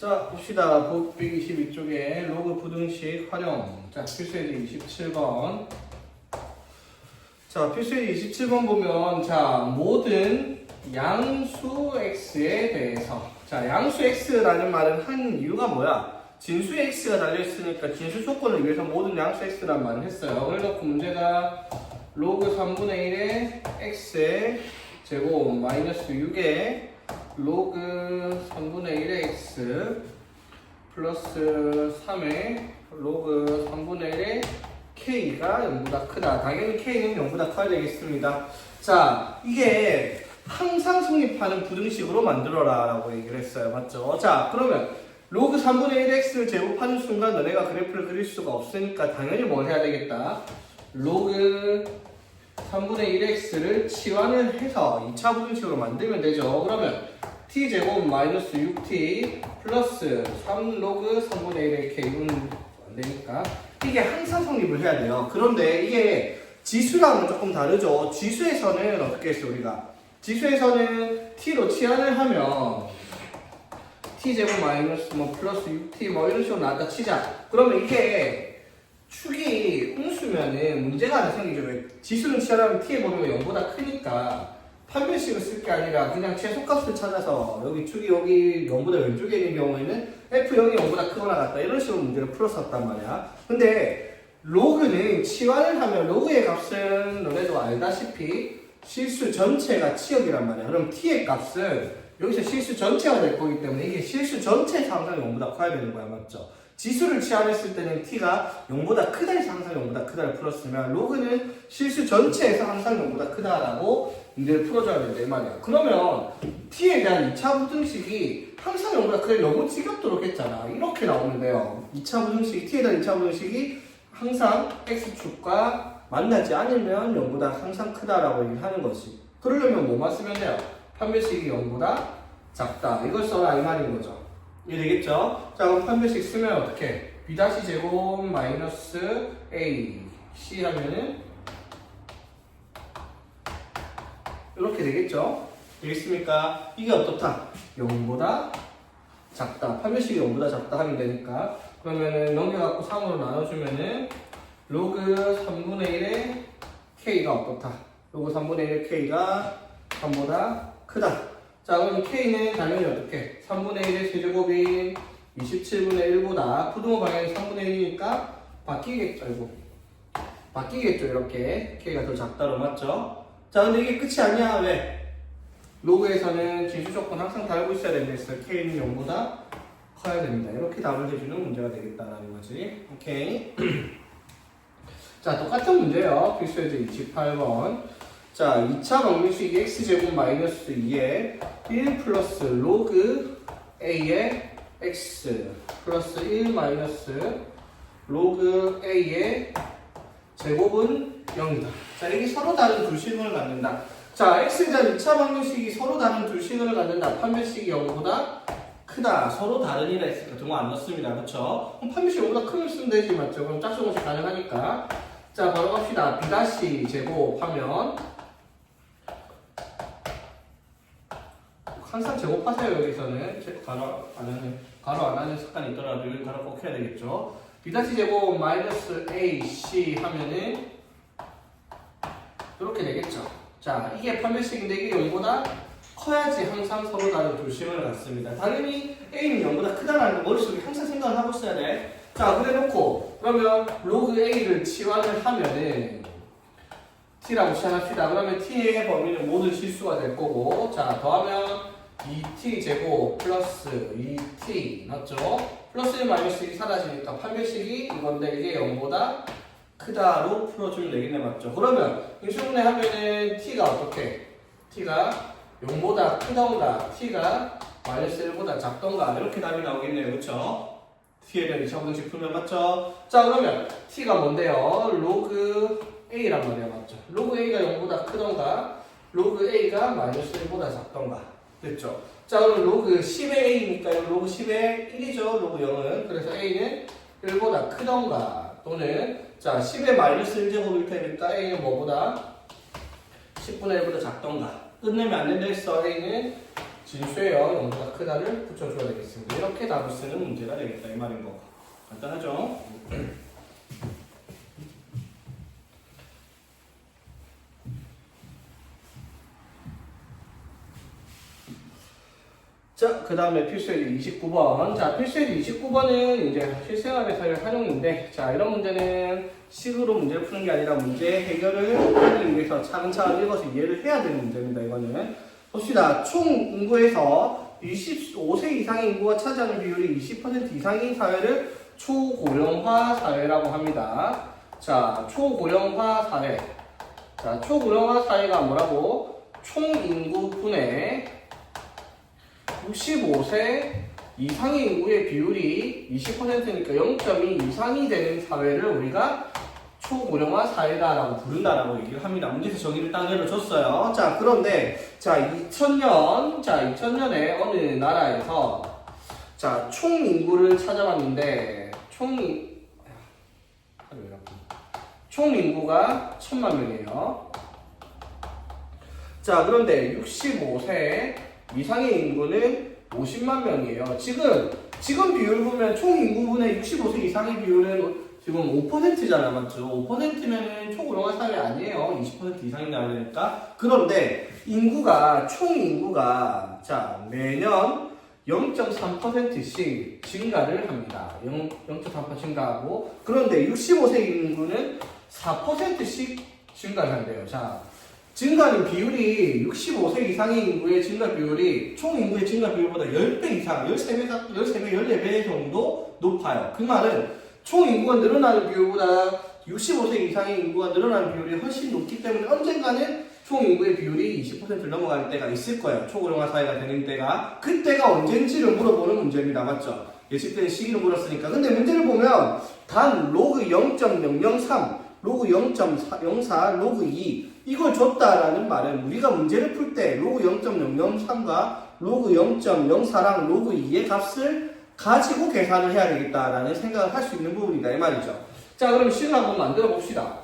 자, 봅시다. 복 122쪽에 로그 부등식 활용. 자, 필수예제 27번. 자, 필수예제 27번 보면, 자, 모든 양수 x에 대해서. 자, 양수 x라는 말은 한 이유가 뭐야? 진수 x가 달려있으니까 진수 조건을 위해서 모든 양수 x란 말을 했어요. 그래놓고 문제가 로그 3분의 1의 x의 제곱 마이너스 6의 로그 3분의 1의 x 플러스 3의 로그 3분의 1의 k가 0보다 크다. 당연히 k는 0보다 커야 되겠습니다. 자, 이게 항상 성립하는 부등식으로 만들어라 라고 얘기를 했어요. 맞죠? 자, 그러면 로그 3분의 1의 x를 제곱하는 순간 너네가 그래프를 그릴 수가 없으니까 당연히 뭘 해야 되겠다. 로그 3분의 1x를 치환을 해서 2차 부등식으로 만들면 되죠. 그러면 t제곱 마이너스 6t 플러스 3로그 3분의 1의 k는 안 되니까 이게 항상 성립을 해야 돼요. 그런데 이게 지수랑은 조금 다르죠. 지수에서는 어떻게 했어요, 우리가? 지수에서는 t로 치환을 하면 t제곱 마이너스 뭐 플러스 6t 뭐 이런 식으로 나왔다 치자. 그러면 이게 축이 음수면은 문제가 하나 생기죠. 왜? 지수는 치환하면 t의 범위가 0보다 크니까 판별식을 쓸 게 아니라 그냥 최소값을 찾아서 여기 축이 여기 0보다 왼쪽에 있는 경우에는 f0이 0보다 크거나 같다 이런 식으로 문제를 풀었었단 말이야. 근데 로그는 치환을 하면 로그의 값은 너네도 알다시피 실수 전체가 치역이란 말이야. 그럼 t의 값은 여기서 실수 전체가 될 거기 때문에 이게 실수 전체에서 항상 0보다 커야 되는 거야. 맞죠? 지수를 치환했을 때는 t가 0보다 크다 해서 항상 0보다 크다를 풀었으면 로그는 실수 전체에서 항상 0보다 크다라고 문제를 풀어줘야 된다 이 말이야. 그러면 t에 대한 2차 부등식이 항상 0보다 크다 너무 지겹도록 했잖아. 이렇게 나오면 돼요. 2차 부등식, t에 대한 2차 부등식이 항상 x축과 만나지 않으면 0보다 항상 크다라고 얘기하는 거지. 그러려면 뭐만 쓰면 돼요? 판별식이 0보다 작다. 이걸 써라 이 말인 거죠. 이해되겠죠? 자, 그럼 판별식 쓰면 어떻게? b 제곱 마이너스 a c 하면은 이렇게 되겠죠? 되겠습니까? 이게 어떻다? 0보다 작다. 판별식이 0보다 작다 하면 되니까. 그러면은 넘겨갖고 3으로 나눠주면은 로그 3분의 1의 k가 어떻다? 로그 3분의 1의 k가 3보다 크다. 자, 그럼 k는 당연히 어떻게? 3분의 1의 세제곱인 27분의 1보다 부등호 방향이 3분의 1이니까 바뀌겠죠, 이거. 바뀌겠죠, 이렇게. k가 더 작다로 맞죠? 자, 근데 이게 끝이 아니야. 왜? 로그에서는 진수 조건 항상 달고 있어야 된다 했어요. k는 0보다 커야 됩니다. 이렇게 답을 해주는 문제가 되겠다라는 거지. 오케이. 자, 똑같은 문제예요. 필수예제 28번. 자, 2차 방정식이 x제곱 마이너스 2에 1 플러스 로그 a의 x 플러스 1 마이너스 로그 a의 제곱은 0이다. 자, 이게 서로 다른 두 식을 갖는다. 자, x에 대한 2차 방정식이 서로 다른 두 식을 갖는다. 판별식이 0보다 크다. 서로 다른이라 했으니까 동호 안 넣습니다. 그쵸? 그럼 판별식이 0보다 크면 쓰면 되지, 맞죠? 그럼 짝수공식 가능하니까. 자, 바로 갑시다. b 제곱하면 항상 제곱하세요. 여기서는 가로 안 하는 습관이 있더라도 여기 가로 꼭 해야 되겠죠. b 제곱 마이너스 ac 하면은 이렇게 되겠죠. 자, 이게 판별식인데 이게 0보다 커야지 항상 서로 다른 두 식을 갖습니다. 당연히 a는 0보다 크다라는 거 머릿속에 항상 생각을 하고 있어야 돼. 자, 그래 놓고 그러면 로그 a를 치환을 하면은 t라고 치환합시다. 그러면 t의 범위는 모든 실수가 될 거고, 자, 더하면 2t 제곱 플러스 2t 맞죠? 플러스 1 마이너스 1이 사라지니까 판별식이 이건데 이게 0보다 크다로 풀어주면 되겠네. 맞죠? 그러면 인수분해 하면은 t가 어떻게? t가 0보다 크던가 t가 마이너스 1보다 작던가 이렇게 답이 나오겠네요. 그렇죠? t에 대한 2차 부등식 풀면 맞죠? 자, 그러면 t가 뭔데요? 로그 a란 말이야. 맞죠? 로그 a가 0보다 크던가 로그 a가 마이너스 1보다 작던가 됐죠? 자, 그럼 로그 10의 a니까요. 로그 10의 1이죠. 로그 0은. 그래서 a는 1보다 크던가 또는 자, 10의 마이너스 1제곱일 테니까 a는 뭐보다 10분의 1보다 작던가. 끝내면 안 된다 했어. a는 진수예요. 0보다 크다를 붙여줘야 되겠습니다. 이렇게 답을 쓰는 문제가 되겠다 이 말인 거. 간단하죠? 자, 그 다음에 필수예제 29번. 자, 필수예제 29번은 이제 실생활에서의 활용인데, 자, 이런 문제는 식으로 문제를 푸는 게 아니라 문제 해결을 하기 위해서 차근차근 읽어서 이해를 해야 되는 문제입니다, 이거는. 봅시다. 총 인구에서 25세 이상의 인구가 차지하는 비율이 20% 이상인 사회를 초고령화 사회라고 합니다. 자, 초고령화 사회. 자, 초고령화 사회가 뭐라고? 총 인구분의 65세 이상의 인구의 비율이 20%니까 0.2 이상이 되는 사회를 우리가 초고령화 사회다라고 부른다라고 얘기를 합니다. 문제에서 정의를 딱 내려줬어요. 자, 그런데 자 2000년에 어느 나라에서 자 총 인구를 찾아봤는데 총 인구가 1000만 명이에요. 자, 그런데 65세 이상의 인구는 50만 명이에요. 지금 비율 보면 총 인구분의 65세 이상의 비율은 지금 5%잖아, 맞죠? 5%면은 초고령화 사회 아니에요. 20% 이상이 나와야 되니까. 그런데 총 인구가 자 매년 0.3%씩 증가를 합니다. 0.3% 증가하고, 그런데 65세 인구는 4%씩 증가를 한대요. 자, 증가하는 비율이 65세 이상의 인구의 증가 비율이 총 인구의 증가 비율보다 10배 이상, 13배, 14배 정도 높아요. 그 말은 총 인구가 늘어나는 비율보다 65세 이상의 인구가 늘어나는 비율이 훨씬 높기 때문에 언젠가는 총 인구의 비율이 20%를 넘어갈 때가 있을 거예요. 초고령화 사회가 되는 때가. 그때가 언젠지를 물어보는 문제입니다. 맞죠? 예측되는 시기를 물었으니까. 근데 문제를 보면 단 로그 0.003, 로그 0.04, 로그 2 이걸 줬다라는 말은 우리가 문제를 풀 때 로그 0.003과 로그 0.04랑 로그 2의 값을 가지고 계산을 해야 되겠다라는 생각을 할 수 있는 부분이다 이 말이죠. 자, 그럼 식을 한번 만들어 봅시다.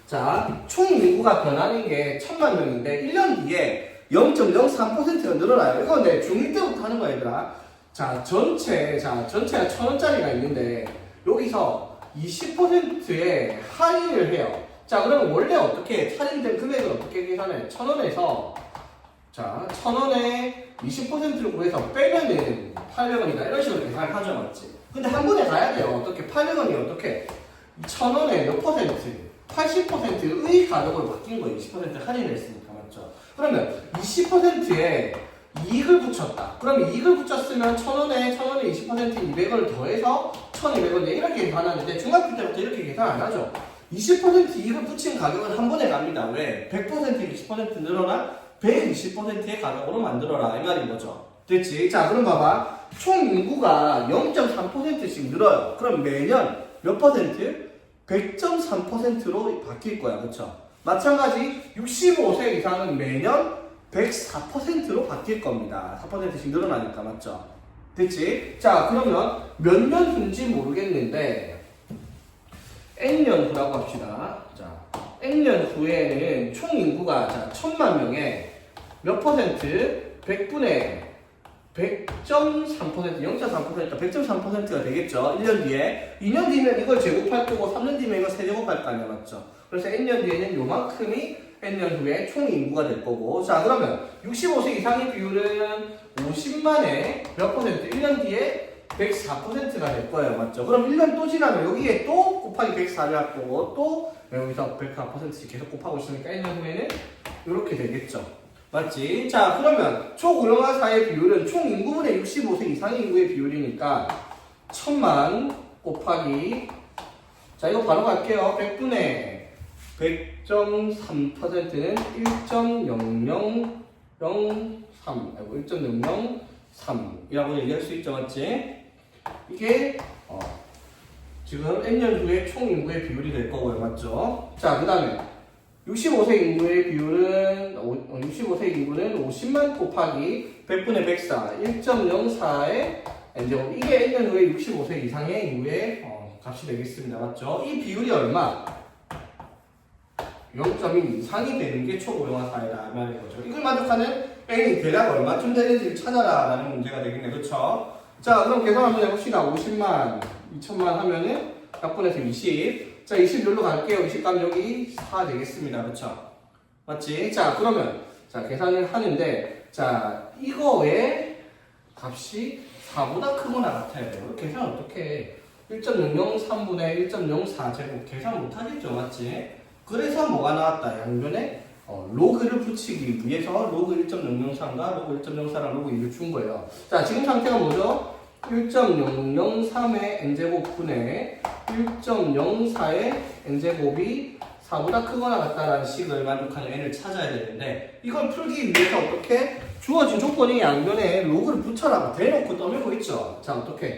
자, 총 인구가 변하는 게 1000만 명인데 1년 뒤에 0.03%가 늘어나요. 이건 내 중1 때부터 하는 거야, 얘들아. 자, 전체가 1000원짜리가 있는데 여기서 20%의 할인을 해요. 자, 그러면 원래 어떻게 할인된 금액을 어떻게 계산해? 1000원에서 자, 1000원에 20%를 구해서 빼면은 800원이다. 이런 식으로 계산을 하죠, 맞지? 근데 한 번에 가야 돼요. 어떻게 800원이 어떻게 1000원에 몇 퍼센트? 80%의 가격으로 바뀐 거예요. 20% 할인을 했으니까, 맞죠? 그러면 20%에 이익을 붙였다. 그러면 이익을 붙였으면 1000원에 20% 200원을 더해서 1200원 이렇게 계산하는데 중학교 때부터 이렇게 계산 안 하죠. 20% 이익을 붙인 가격은 한 번에 갑니다. 왜? 100% 20% 늘어나 120%의 가격으로 만들어라 이 말인 거죠. 됐지? 자, 그럼 봐봐. 총 인구가 0.3%씩 늘어요. 그럼 매년 몇 퍼센트? 100.3%로 바뀔 거야. 그쵸? 마찬가지 65세 이상은 매년 104%로 바뀔 겁니다. 4%씩 늘어나니까. 맞죠? 됐지? 자, 그러면 몇 년 후인지 모르겠는데 N년 후라고 합시다. 자, N년 후에는 총 인구가 자, 1000만 명에 몇 퍼센트? 100분의 100.3%, 0.3%니까 100.3%가 되겠죠. 1년 뒤에. 2년 뒤면 이걸 제곱할 거고 3년 뒤면 이걸 세제곱할 거 아니야, 맞죠? 그래서 N년 뒤에는 요만큼이 N년 후에 총 인구가 될 거고. 자, 그러면 65세 이상의 비율은 50만에 몇 퍼센트? 1년 뒤에 104%가 될 거예요, 맞죠? 그럼 1년 또 지나면 여기에 또 곱하기 104를 할 거고 또 여기서 104%씩 계속 곱하고 있으니까 1년 후에는 이렇게 되겠죠. 맞지? 자, 그러면 초고령화 사회 비율은 총 인구분의 65세 이상의 인구의 비율이니까 1000만 곱하기 자, 이거 바로 갈게요. 100분의 100.3%는 1.0003이라고 얘기할 수 있죠, 맞지? 이게 지금 N년 후에 총 인구의 비율이 될 거고요, 맞죠? 자, 그 다음에 65세 인구의 비율은 65세 인구는 50만 곱하기 100분의 104 1.04의 N제곱. 이게 N년 후에 65세 이상의 인구의 값이 되겠습니다, 맞죠? 이 비율이 얼마? 0.1 이상이 되는 게 초고령화 사회다 말인 거죠. 이걸 만족하는 n이 대략 얼마쯤 되는지를 찾아라 라는 문제가 되겠네. 그쵸? 자, 그럼 계산 한번 해봅시다. 50만, 2천만 하면은 약분해서 20. 자, 20 여기로 갈게요. 20 가면 여기 4 되겠습니다. 그쵸? 맞지? 자, 그러면 자, 계산을 하는데 자, 이거의 값이 4보다 크거나 같아야 돼요. 이렇게 계산 어떻게 해? 1.003분의 1.04 제곱 계산 못하겠죠, 맞지? 그래서 뭐가 나왔다? 양변에 로그를 붙이기 위해서 로그 1.003과 로그 1.04랑 로그 2를 준 거예요. 자, 지금 상태가 뭐죠? 1.003의 n제곱분의 1.04의 n제곱이 4보다 크거나 같다라는 식을 만족하는 n을 찾아야 되는데 이걸 풀기 위해서 어떻게? 주어진 조건이 양변에 로그를 붙여라고 대놓고 떠밀고 있죠. 자, 어떻게?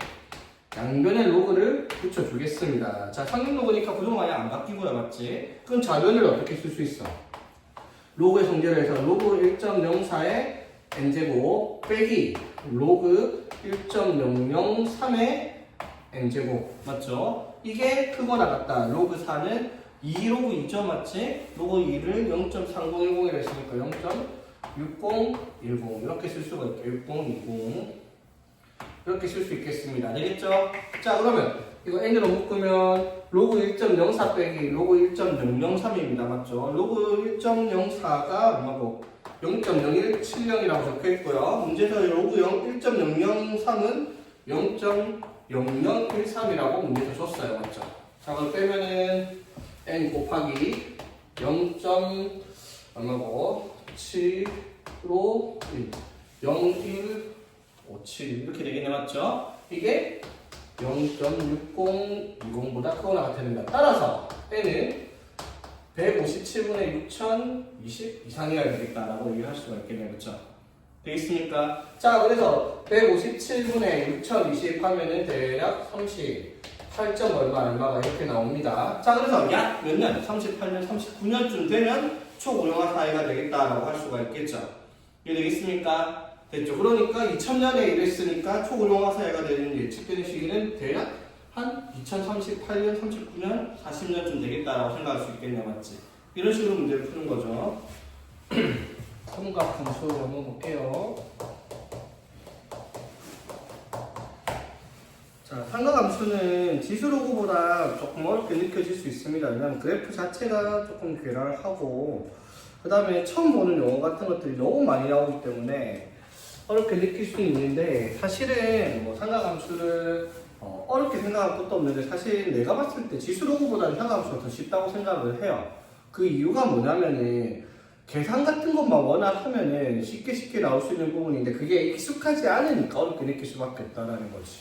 양변에 로그를 붙여주겠습니다. 자, 상등로 보니까 구조가 안 바뀌고요, 맞지? 그럼 좌변을 어떻게 쓸 수 있어? 로그의 성질을 해서 로그 1.04의 n제곱 빼기 로그 1.003의 n제곱 맞죠? 이게 크거나 같다. 로그 4는 2로그 2죠, 맞지? 로그 2를 0.3010이라 했으니까 0.6010 이렇게 쓸 수가 있죠. 6020 이렇게 쓸 수 있겠습니다. 되겠죠? 자, 그러면 이거 n으로 묶으면 로그 1.04 빼기 로그 1.003입니다. 맞죠? 로그 1.04가 얼마고? 0.0170이라고 적혀 있고요. 문제에서 로그 1.003은 0.0013이라고 문제에서 줬어요. 맞죠? 자, 그걸 빼면은 n 곱하기 0. 얼마고? 7로 1 0157 이렇게 되겠네. 맞죠? 이게 0.6020보다 크거나 같아야 됩니다. 따라서 n은 157분의 6020 이상이어야 되겠다라고 얘기할 수가 있겠네요. 그렇죠? 되겠습니까? 자, 그래서 157분의 6020 하면은 대략 38점 얼마가 이렇게 나옵니다. 자, 그래서 약 몇 년? 38년, 39년쯤 되면 초고령화 사회가 되겠다라고 할 수가 있겠죠. 이해 되겠습니까? 됐죠. 그러니까 2000년에 이랬으니까 초고령화 사회가 되는 예측되는 시기는 대략 한 2038년, 39년, 40년쯤 되겠다라고 생각할 수 있겠네요. 맞지? 이런 식으로 문제를 푸는 거죠. 삼각함수 한번 볼게요. 자, 삼각함수는 지수로그보다 조금 어렵게 느껴질 수 있습니다. 왜냐하면 그래프 자체가 조금 괴랄하고 그 다음에 처음 보는 용어 같은 것들이 너무 많이 나오기 때문에 어렵게 느낄 수 있는데 사실은 뭐 삼각함수를 어렵게 생각할 것도 없는데 사실 내가 봤을 때 지수로그보다는 삼각함수가 더 쉽다고 생각을 해요. 그 이유가 뭐냐면은 계산 같은 것만 워낙 하면은 쉽게 나올 수 있는 부분인데 그게 익숙하지 않으니까 어렵게 느낄 수밖에 없다는 거지.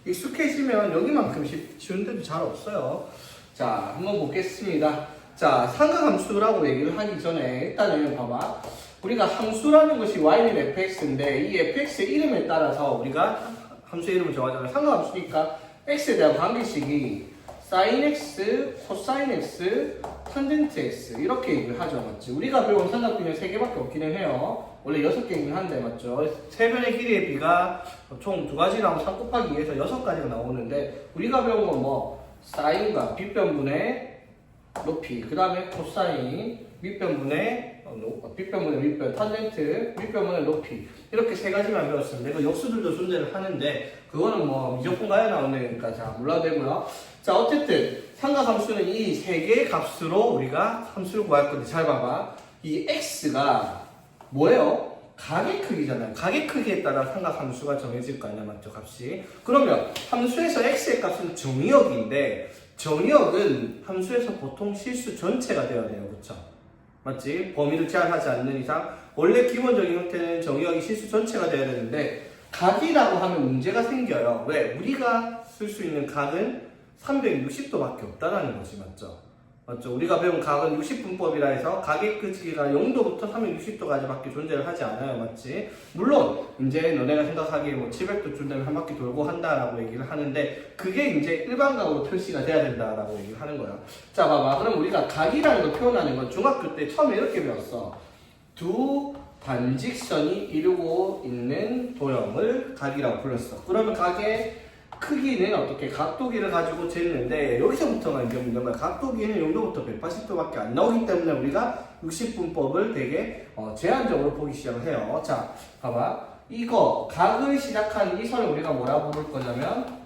익숙해지면 여기만큼 쉬운 데도 잘 없어요. 자, 한번 보겠습니다. 자, 삼각함수라고 얘기를 하기 전에 일단은 봐봐. 우리가 함수라는 것이 y는 fx인데 이 fx의 이름에 따라서 우리가 함수의 이름을 정하자면 삼각함수니까 x에 대한 관계식이 sin x, cosine x, 탄젠트 x 이렇게 얘기를 하죠. 맞지? 우리가 배운 삼각비는 3개밖에 없기는 해요. 원래 6개이긴 한데 맞죠? 세변의 길이의 비가 총 2가지 나오고 3 곱하기 2에서 6가지가 나오는데 우리가 배운 건 뭐 사인과 빗변분의 높이 그 다음에 코사인 밑변분의 밑변 탄젠트 밑변분의 높이 이렇게 3가지만 배웠습니다. 이거 역수들도 존재를 하는데 그거는 뭐 무조건 가야 나오니까 자 몰라도 되고요. 자, 어쨌든 삼각함수는 이 3개의 값으로 우리가 함수를 구할 건데 잘 봐봐. 이 x가 뭐예요? 각의 크기잖아요. 각의 크기에 따라 삼각함수가 정해질 거 아니야, 맞죠? 값이. 그러면 함수에서 x의 값은 정의역인데 정의역은 함수에서 보통 실수 전체가 되어야 돼요. 그쵸? 맞지? 범위를 제한하지 않는 이상 원래 기본적인 형태는 정의역이 실수 전체가 되어야 되는데 각이라고 하면 문제가 생겨요. 왜? 우리가 쓸 수 있는 각은 360도밖에 없다라는 거지. 맞죠? 맞죠? 우리가 배운 각은 60분법이라 해서 각의 크기가 0도부터 360도까지밖에 존재를 하지 않아요. 맞지? 물론 이제 너네가 생각하기에 뭐 700도쯤 되면 한 바퀴 돌고 한다라고 얘기를 하는데 그게 이제 일반각으로 표시가 돼야 된다라고 얘기를 하는 거야. 자, 봐봐. 그럼 우리가 각이라는 걸 표현하는 건 중학교 때 처음에 이렇게 배웠어. 두 단직선이 이루고 있는 도형을 각이라고 불렀어. 그러면 각의 크기는 어떻게 각도기를 가지고 쟀는데 여기서부터가 이제 문제가 각도기는 용도부터 180도밖에 안 나오기 때문에 우리가 60분법을 되게 제한적으로 보기 시작을 해요. 자, 봐봐. 이거 각을 시작한 이 선을 우리가 뭐라고 부를 거냐면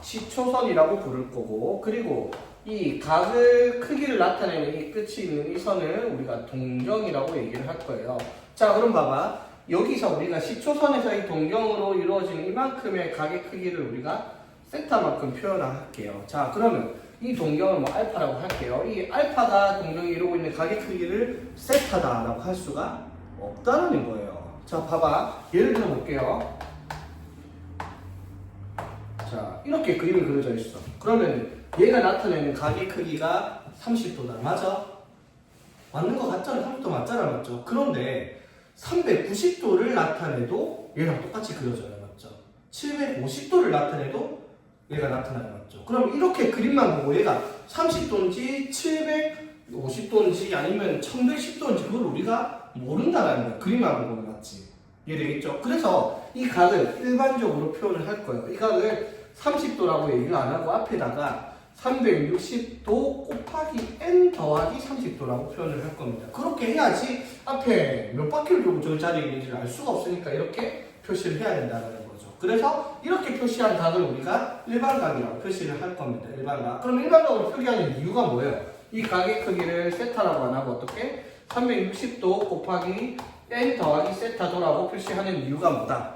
시초선이라고 부를 거고, 그리고 이 각을 크기를 나타내는 이 끝이 있는 이 선을 우리가 동경이라고 얘기를 할 거예요. 자, 그럼 봐봐. 여기서 우리가 시초선에서 이 동경으로 이루어지는 이만큼의 각의 크기를 우리가 세타만큼 표현할게요. 자, 그러면 이 동경을 뭐 알파라고 할게요. 이 알파가 동경이 이루고 있는 각의 크기를 세타다라고 할 수가 없다는 거예요. 자, 봐봐. 예를 들어 볼게요. 자, 이렇게 그림이 그려져 있어. 그러면 얘가 나타내는 각의 크기가 30도다. 맞아? 맞는 거 같잖아. 30도 맞잖아. 맞죠? 그런데 390도를 나타내도 얘랑 똑같이 그려져요. 맞죠? 750도를 나타내도 얘가 나타나요. 맞죠? 그럼 이렇게 그림만 보고 얘가 30도인지 750도인지 아니면 1110도인지 그걸 우리가 모른다라는 거야. 그림만 보고 맞지? 이해되겠죠? 그래서 이 각을 일반적으로 표현을 할 거예요. 이 각을 30도라고 얘기를 안 하고 앞에다가 360도 곱하기 n 더하기 30도라고 표현을 할 겁니다. 그렇게 해야지 앞에 몇 바퀴를 돌고 저 자리에 있는지를 알 수가 없으니까 이렇게 표시를 해야 된다는 거죠. 그래서 이렇게 표시한 각을 우리가 일반각이라고 표시를 할 겁니다. 일반각. 그럼 일반각으로 표기하는 이유가 뭐예요? 이 각의 크기를 세타라고 안 하고 어떻게? 360도 곱하기 n 더하기 세타도라고 표시하는 이유가 뭐다?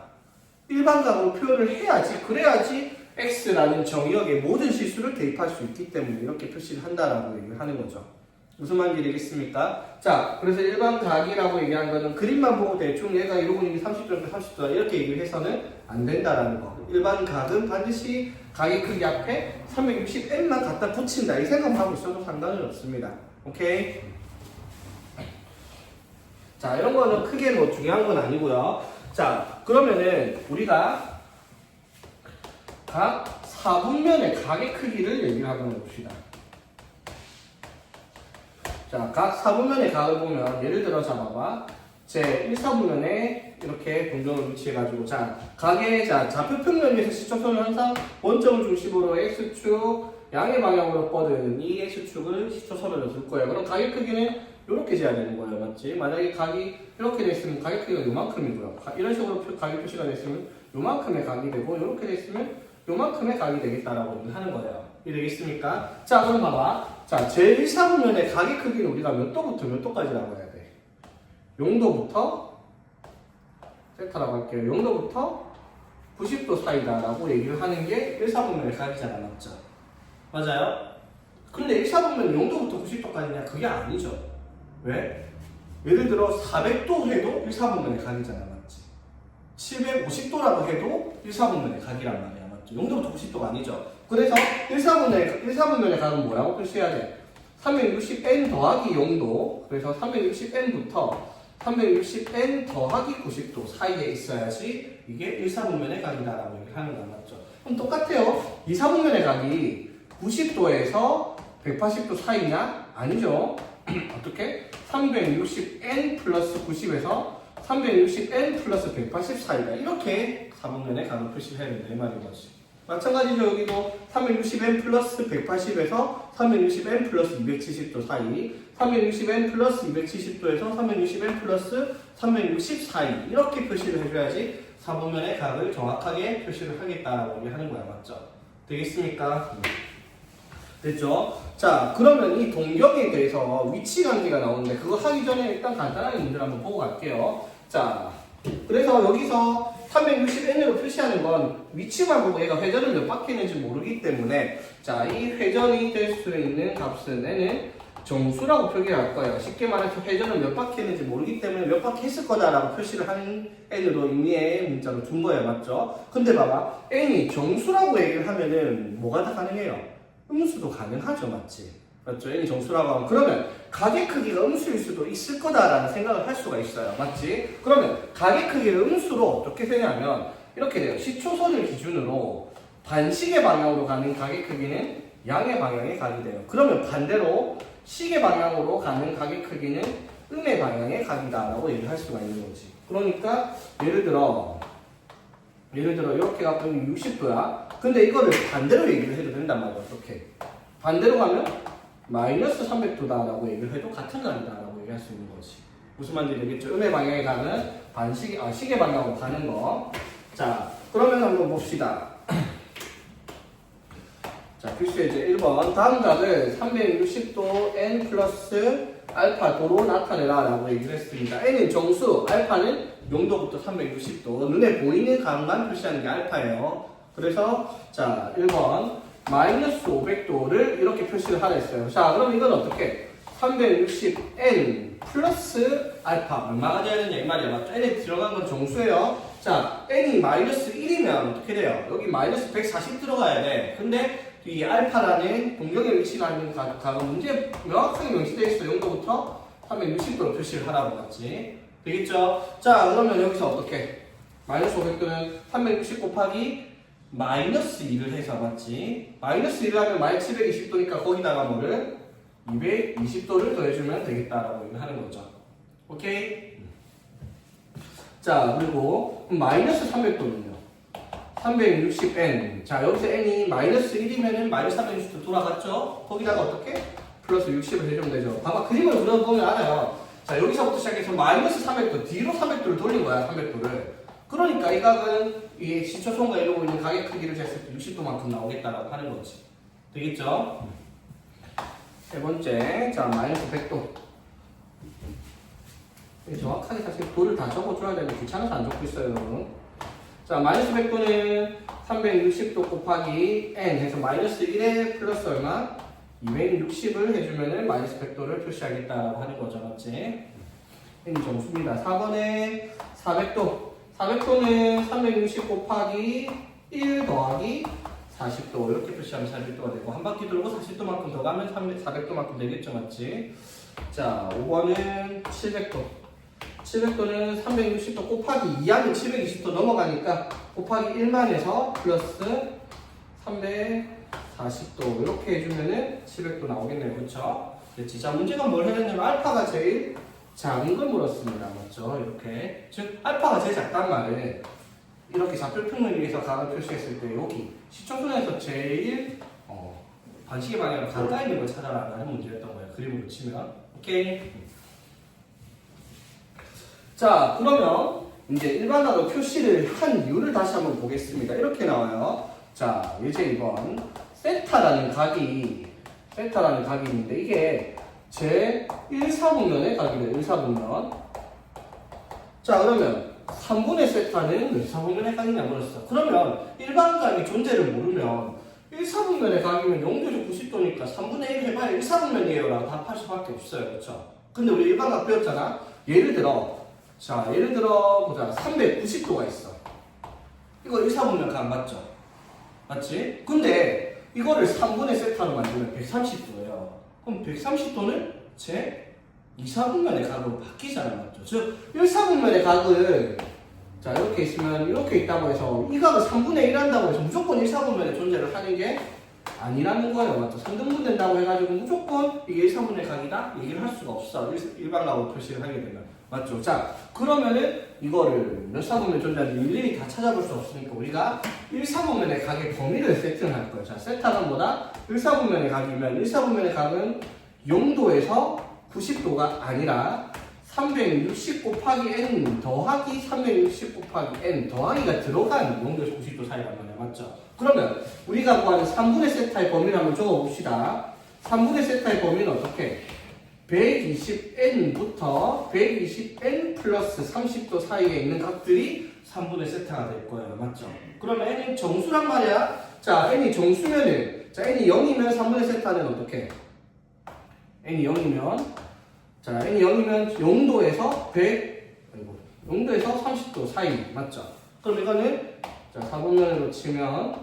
일반각으로 표현을 해야지, 그래야지 x라는 정의역의 모든 실수를 대입할 수 있기 때문에 이렇게 표시를 한다라고 얘기를 하는 거죠. 무슨 말인지 되겠습니까? 자, 그래서 일반각이라고 얘기하는 거는 그림만 보고 대충 얘가 이러고 있는 게 30도니까 30도다 이렇게 얘기를 해서는 안 된다라는 거. 일반각은 반드시 각의 크기 앞에 360n만 갖다 붙인다 이 생각만 하고 있어도 상관은 없습니다. 오케이? 자, 이런 거는 크게 뭐 중요한 건 아니고요. 자, 그러면은 우리가 각 4분면의 각의 크기를 얘기를 한번 해봅시다. 자, 각 4분면의 각을 보면 예를 들어 잡아봐. 제 1, 4분면에 이렇게 동경을 위치해가지고 자, 각의 좌표 평면에서 시초선을 항상 원점을 중심으로 x축 양의 방향으로 뻗은 이 x축을 시초선으로 둘 거예요. 그럼 각의 크기는 이렇게 재야 되는 거예요. 맞지? 만약에 각이 이렇게 됐으면 각의 크기가 요만큼이고요. 이런 식으로 각이 표시가 됐으면 요만큼의 각이 되고 이렇게 됐으면 요만큼의 각이 되겠다라고 하는 거예요. 이해되겠습니까? 자, 그럼 봐봐. 자, 제 1, 4분면의 각의 크기는 우리가 몇 도부터 몇 도까지라고 해야 돼? 0도부터 세타라고 할게요. 0도부터 90도 사이다라고 얘기를 하는 게 1, 4분면의 각이잖아. 맞죠? 맞아요? 근데 1, 4분면 0도부터 90도까지냐? 그게 아니죠. 왜? 예를 들어 400도 해도 1, 4분면의 각이잖아. 맞지? 750도라고 해도 1, 4분면의 각이란 말이야. 0도부터 90도가 아니죠. 그래서 1, 4분면의 각은 뭐라고 표시해야 돼? 360n 더하기 0도. 그래서 360n부터 360n 더하기 90도 사이에 있어야지 이게 1, 4분면의 각이다라고 얘기하는 거 맞죠? 그럼 똑같아요. 2, 4분면의 각이 90도에서 180도 사이냐? 아니죠. 어떻게? 360n 플러스 90에서 360n 플러스 180 사이다. 이렇게 4분면의 각을 표시를 해야 된다. 이 말인 거지. 마찬가지죠. 여기도 360n 플러스 180에서 360n 플러스 270도 사이, 360n 플러스 270도에서 360n 플러스 360 사이 이렇게 표시를 해줘야지 4분면의 각을 정확하게 표시를 하겠다라고 하는 거야. 맞죠? 되겠습니까? 됐죠? 자, 그러면 이 동경에 대해서 위치 관계가 나오는데 그거 하기 전에 일단 간단하게 문제를 한번 보고 갈게요. 자, 그래서 여기서 360n으로 표시하는 건 위치만 보고 얘가 회전을 몇 바퀴 했는지 모르기 때문에 자, 이 회전이 될 수 있는 값은 n은 정수라고 표기할 거예요. 쉽게 말해서 회전을 몇 바퀴 했는지 모르기 때문에 몇 바퀴 했을 거다라고 표시를 한 n으로 의미의 문자로 준 거예요. 맞죠? 근데 봐봐. n이 정수라고 얘기를 하면은 뭐가 다 가능해요? 음수도 가능하죠. 맞지? 맞죠? n이 정수라고 하면 그러면 각의 크기가 음수일 수도 있을 거다라는 생각을 할 수가 있어요. 맞지? 그러면 각의 크기를 음수로 어떻게 되냐면 이렇게 돼요. 시초선을 기준으로 반시계 방향으로 가는 각의 크기는 양의 방향의 각이 돼요. 그러면 반대로 시계 방향으로 가는 각의 크기는 음의 방향의 각이다라고 얘기를 할 수가 있는 거지. 그러니까 예를 들어 예를 들어 이렇게 갖고 60도야. 근데 이거를 반대로 얘기를 해도 된단 말이야. 어떻게? 반대로 가면 마이너스 300도다라고 얘기를 해도 같은 거리다라고 얘기할 수 있는 거지. 무슨 말인지 되겠죠? 음의 방향에 가는 시계 방향으로 가는 거. 자, 그러면 한번 봅시다. 자, 필수 예제 1번. 다음 각을 360도 n 플러스 알파도로 나타내라 라고 얘기를 했습니다. n은 정수, 알파는 0도부터 360도. 눈에 보이는 각만 표시하는 게 알파예요. 그래서 자, 1번. 마이너스 500도를 이렇게 표시를 하라 했어요. 자, 그럼 이건 어떻게? 360n 플러스 알파. 얼마가 돼야 되냐 이 말이야. 맞죠? n에 들어간 건 정수예요. 자, n이 마이너스 1이면 어떻게 돼요? 여기 마이너스 140 들어가야 돼. 근데 이 알파라는 동경의 위치가 있는 각은 문제에 명확하게 명시되어 있어. 0도부터 360도로 표시를 하라고 봤지. 되겠죠? 자, 그러면 여기서 어떻게? 마이너스 500도는 360 곱하기 마이너스 2를 해서 맞지? 마이너스 1을 하면 마이너스 720도니까 거기다가 뭐를? 220도를 더해주면 되겠다라고 하는 거죠. 오케이? 자, 그리고 마이너스 300도는요. 360n. 자, 여기서 n이 마이너스 1이면은 마이너스 360도 돌아갔죠? 거기다가 어떻게? 플러스 60을 해주면 되죠. 아마 그림을 그려보면 알아요. 자, 여기서부터 시작해서 마이너스 300도, 뒤로 300도를 돌린 거야, 300도를. 그러니까 이 각은 이 시초선과 이루고 있는 각의 크기를 쟀을 때 60도만큼 나오겠다라고 하는 거지. 되겠죠? 세 번째, 자, 마이너스 100도. 정확하게 사실 도를 다 적어줘야 되는데 귀찮아서 안 적고 있어요, 여러분. 자, 마이너스 100도는 360도 곱하기 n 해서 마이너스 1에 플러스 얼마? 260을 해주면은 마이너스 100도를 표시하겠다라고 하는 거죠, 맞지? n이 정수입니다. 4번에 400도. 400도는 360 곱하기 1 더하기 40도 이렇게 표시하면 400도가 되고 한 바퀴 돌고 40도만큼 더 가면 400도만큼 되겠죠, 맞지? 자, 5번은 700도. 700도는 360도 곱하기 2하면 720도 넘어가니까 곱하기 1만 해서 플러스 340도 이렇게 해주면은 700도 나오겠네요. 그렇죠? 됐지? 자, 문제가 뭘 해야 되냐면 알파가 제일 작은 걸 물었습니다. 맞죠? 이렇게. 즉, 알파가 제일 작단 말은 이렇게 좌표 평면을 위해서 각을 표시했을 때 여기 시초선에서 제일 반시계 방향으로 가까이 있는 걸 찾아라는 문제였던 거예요. 그림으로 치면. 오케이? 자, 그러면 이제 일반화로 표시를 한 이유를 다시 한번 보겠습니다. 이렇게 나와요. 자, 예제 2번. 세타라는 각이 있는데 이게 제 1사분면의 각이래요. 1사분면. 자, 그러면 3분의 세타는 몇 사분면의 각이냐 물었어. 그러면 일반각의 존재를 모르면 1사분면의 각이면 0도에서 90도니까 3분의 1 해봐야 1사분면이에요 라고 답할 수밖에 없어요. 그렇죠? 근데 우리 일반각 배웠잖아. 예를 들어 보자. 390도가 있어. 이거 1사분면 각 맞죠? 맞지? 근데 이거를 3분의 세타로 만들면 130도예요. 그럼 130도는 제 2사분면의 각으로 바뀌잖아, 맞죠? 즉 1사분면의 각을 자 이렇게 있으면 이렇게 있다고 해서 이 각을 3분의 1 한다고 해서 무조건 1사분면의 존재를 하는 게 아니라는 거예요, 맞죠? 3등분 된다고 해가지고 무조건 이게 1사분의 각이다? 얘기를 할 수가 없어. 일반각으로 표시를 하게 되면. 맞죠? 자, 그러면은 이거를 몇 사분면 존재하는지 일일이 다 찾아볼 수 없으니까 우리가 1사분면의 각의 범위를 세팅할 거예요. 자, 세타가 뭐다? 1사분면의 각이면 1사분면의 각은 0도에서 90도가 아니라 360 곱하기 n 더하기 360 곱하기 n 더하기가 들어간 0도에서 90도 사이란 말이야. 맞죠? 그러면 우리가 구하는 3분의 세타의 범위를 한번 적어봅시다. 3분의 세타의 범위는 어떻게? 120n부터 120n 플러스 30도 사이에 있는 각들이 3분의 세타가 될 거예요. 맞죠? 그러면 n이 정수란 말이야. 자, n이 정수면은 자, n이 0이면 3분의 세타는 어떻게? n이 0이면 자, n이 0이면 0도에서 0도에서 30도 사이. 맞죠? 그럼 이거는 자, 4분면으로 치면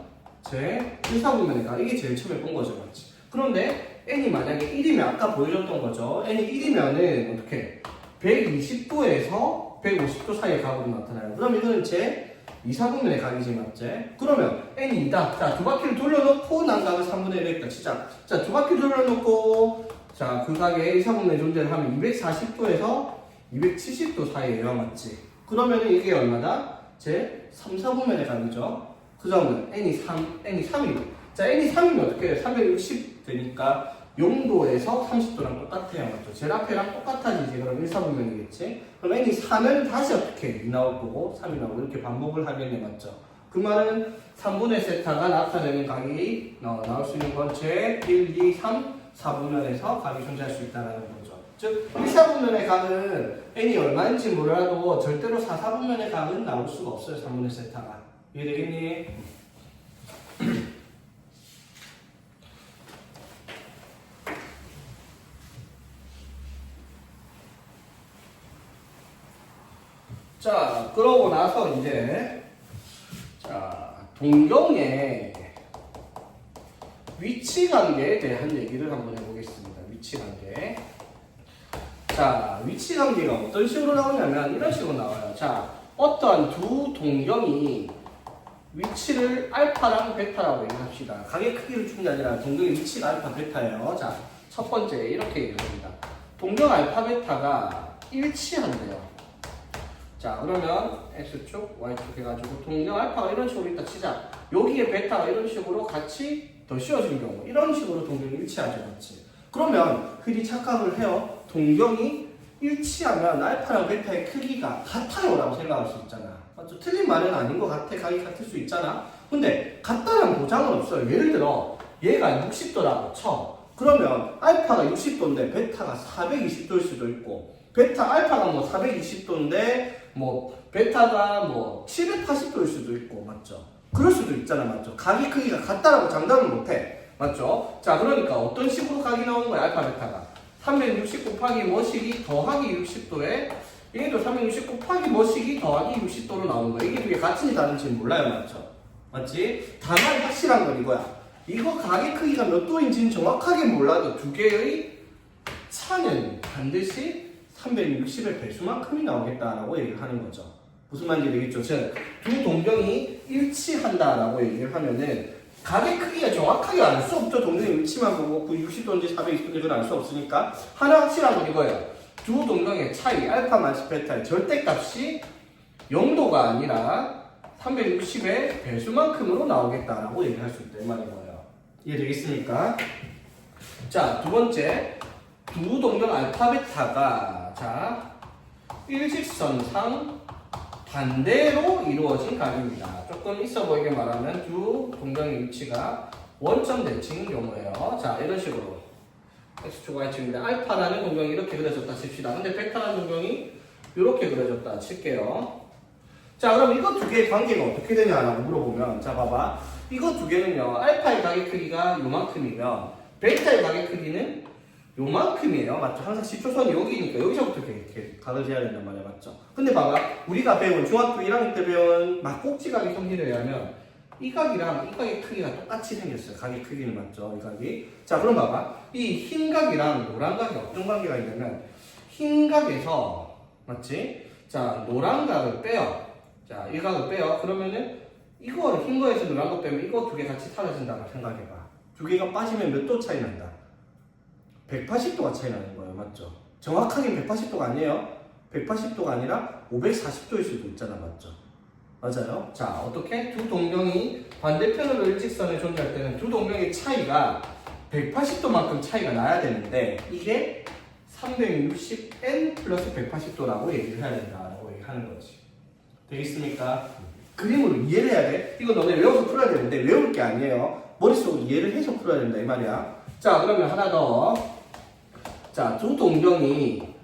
제 1사분면이니까 이게 제일 처음에 본 거죠. 맞지? 그런데 n이 만약에 1이면 아까 보여줬던 거죠. n이 1이면은 어떻게? 120도에서 150도 사이의 각으로 나타나요. 그럼 이거는 제 2사분면의 각이지, 맞지? 그러면 n이 2다. 자, 두 바퀴를 돌려놓고 난 각을 3분의 1로 했다. 진짜. 자, 두 바퀴 돌려놓고 자, 그 각의 2사분면의 존재를 하면 240도에서 270도 사이에요. 맞지? 그러면은 이게 얼마다? 제 3, 4분면의 각이죠. 그 점은 n이 3이고. 자, n이 3이면 어떻게 해요? 360 되니까 0도에서 30도랑 똑같아요. 맞죠? 제일 앞에랑 똑같아지지. 그럼 1, 4분면이겠지? 그럼 n이 4면 다시 어떻게 2 나올 거고 3이 나오고 이렇게 반복을 하겠네. 맞죠? 그 말은 3분의 세타가 나타내는 각이 나올 수 있는 건 제 1, 2, 3, 4분면에서 각이 존재할 수 있다는 거죠. 즉 1, 4분면의 각은 n이 얼마인지 몰라도 절대로 4, 4분면의 각은 나올 수가 없어요. 3분의 세타가. 이해되겠니? 자, 그러고 나서 이제 자, 동경의 위치 관계에 대한 얘기를 한번 해보겠습니다. 위치 관계. 자, 위치 관계가 어떤 식으로 나오냐면 이런 식으로 나와요. 자, 어떠한 두 동경이 위치를 알파랑 베타라고 얘기합시다. 각의 크기를 준 게 아니라 동경의 위치가 알파, 베타예요. 자, 첫 번째 이렇게 얘기합니다. 동경 알파, 베타가 일치한대요. 자, 그러면 X축, Y축 해가지고 동경 알파가 이런 식으로 있다 치자. 여기에 베타가 이런 식으로 같이 더 씌워진 경우 이런 식으로 동경이 일치하죠. 맞지? 그러면 흔히 착각을 해요. 동경이 일치하면 알파랑 베타의 크기가 같아요 라고 생각할 수 있잖아. 맞죠? 틀린 말은 아닌 것 같아. 각이 같을 수 있잖아. 근데 같다는 보장은 없어요. 예를 들어 얘가 60도라고 쳐. 그러면 알파가 60도인데 베타가 420도일 수도 있고 베타 알파가 뭐 420도인데 뭐 베타가 뭐 780도일 수도 있고 맞죠? 그럴 수도 있잖아. 맞죠? 각의 크기가 같다라고 장담을 못해. 맞죠? 자, 그러니까 어떤 식으로 각이 나오는 거야? 알파 베타가 360 곱하기 뭐식이 더하기 60도에 얘도 360 곱하기 뭐식이 더하기 60도로 나오는 거야. 이게 두 개 같은지 다른지는 몰라요. 맞죠? 맞지? 다만 확실한 건 이거야. 이거 각의 크기가 몇 도인지는 정확하게 몰라도 두 개의 차는 반드시 360의 배수만큼이 나오겠다라고 얘기를 하는 거죠. 무슨 말인지 되겠죠? 즉, 두 동경이 일치한다라고 얘기를 하면은 각의 크기가 정확하게 알 수 없죠. 동경의 위치만 보고 그 60도인지 420도인지 그걸 알 수 없으니까 하나 확실한 건 이거예요. 두 동경의 차이, 알파 마이너스 베타의 절대값이 0도가 아니라 360의 배수만큼으로 나오겠다라고 얘기할 수 있다 이 말인 거예요. 이해되겠습니까? 자, 두 번째, 두 동경 알파 베타가 자 일직선상 반대로 이루어진 각입니다. 조금 있어 보이게 말하면 두 동경의 위치가 원점 대칭인 경우예요. 자, 이런 식으로 X축, Y축입니다. 알파라는 동경이 이렇게 그려졌다 칩시다. 근데 베타라는 동경이 이렇게 그려졌다 칠게요. 자, 그럼 이거 두 개의 관계가 어떻게 되냐라고 물어보면 자, 봐봐. 이거 두 개는요. 알파의 각의 크기가 요만큼이면 베타의 각의 크기는 요만큼이에요. 맞죠? 항상 시초선이 여기니까 여기서부터 이렇게 각을 재야 된단 말이야. 맞죠? 근데 봐봐. 우리가 배운 중학교 1학년 때 배운 막꼭지각의 성질에 의하면 이 각이랑 이 각의 크기가 똑같이 생겼어요. 각의 크기는 맞죠? 이 각이. 자, 그럼 봐봐. 이 흰 각이랑 노란 각이 어떤 관계가 있냐면 흰 각에서 맞지? 자, 노란 각을 빼요. 자, 이 각을 빼요. 그러면은 이거를 흰 거에서 노란 거 빼면 이거 두 개 같이 사라진다고 생각해봐. 두 개가 빠지면 몇 도 차이 난다? 180도가 차이 나는 거예요. 맞죠? 정확하게 180도가 아니에요. 180도가 아니라 540도일 수도 있잖아. 맞죠? 맞아요? 자, 어떻게? 두 동경이 반대편으로 일직선에 존재할 때는 두 동경의 차이가 180도만큼 차이가 나야 되는데 이게 360n 플러스 180도라고 얘기를 해야 된다라고 얘기하는 거지. 되겠습니까? 그림으로 이해를 해야 돼. 이거 너네 외워서 풀어야 되는데 외울 게 아니에요. 머릿속으로 이해를 해서 풀어야 된다 이 말이야. 자, 그러면 하나 더. 자, 두 동경이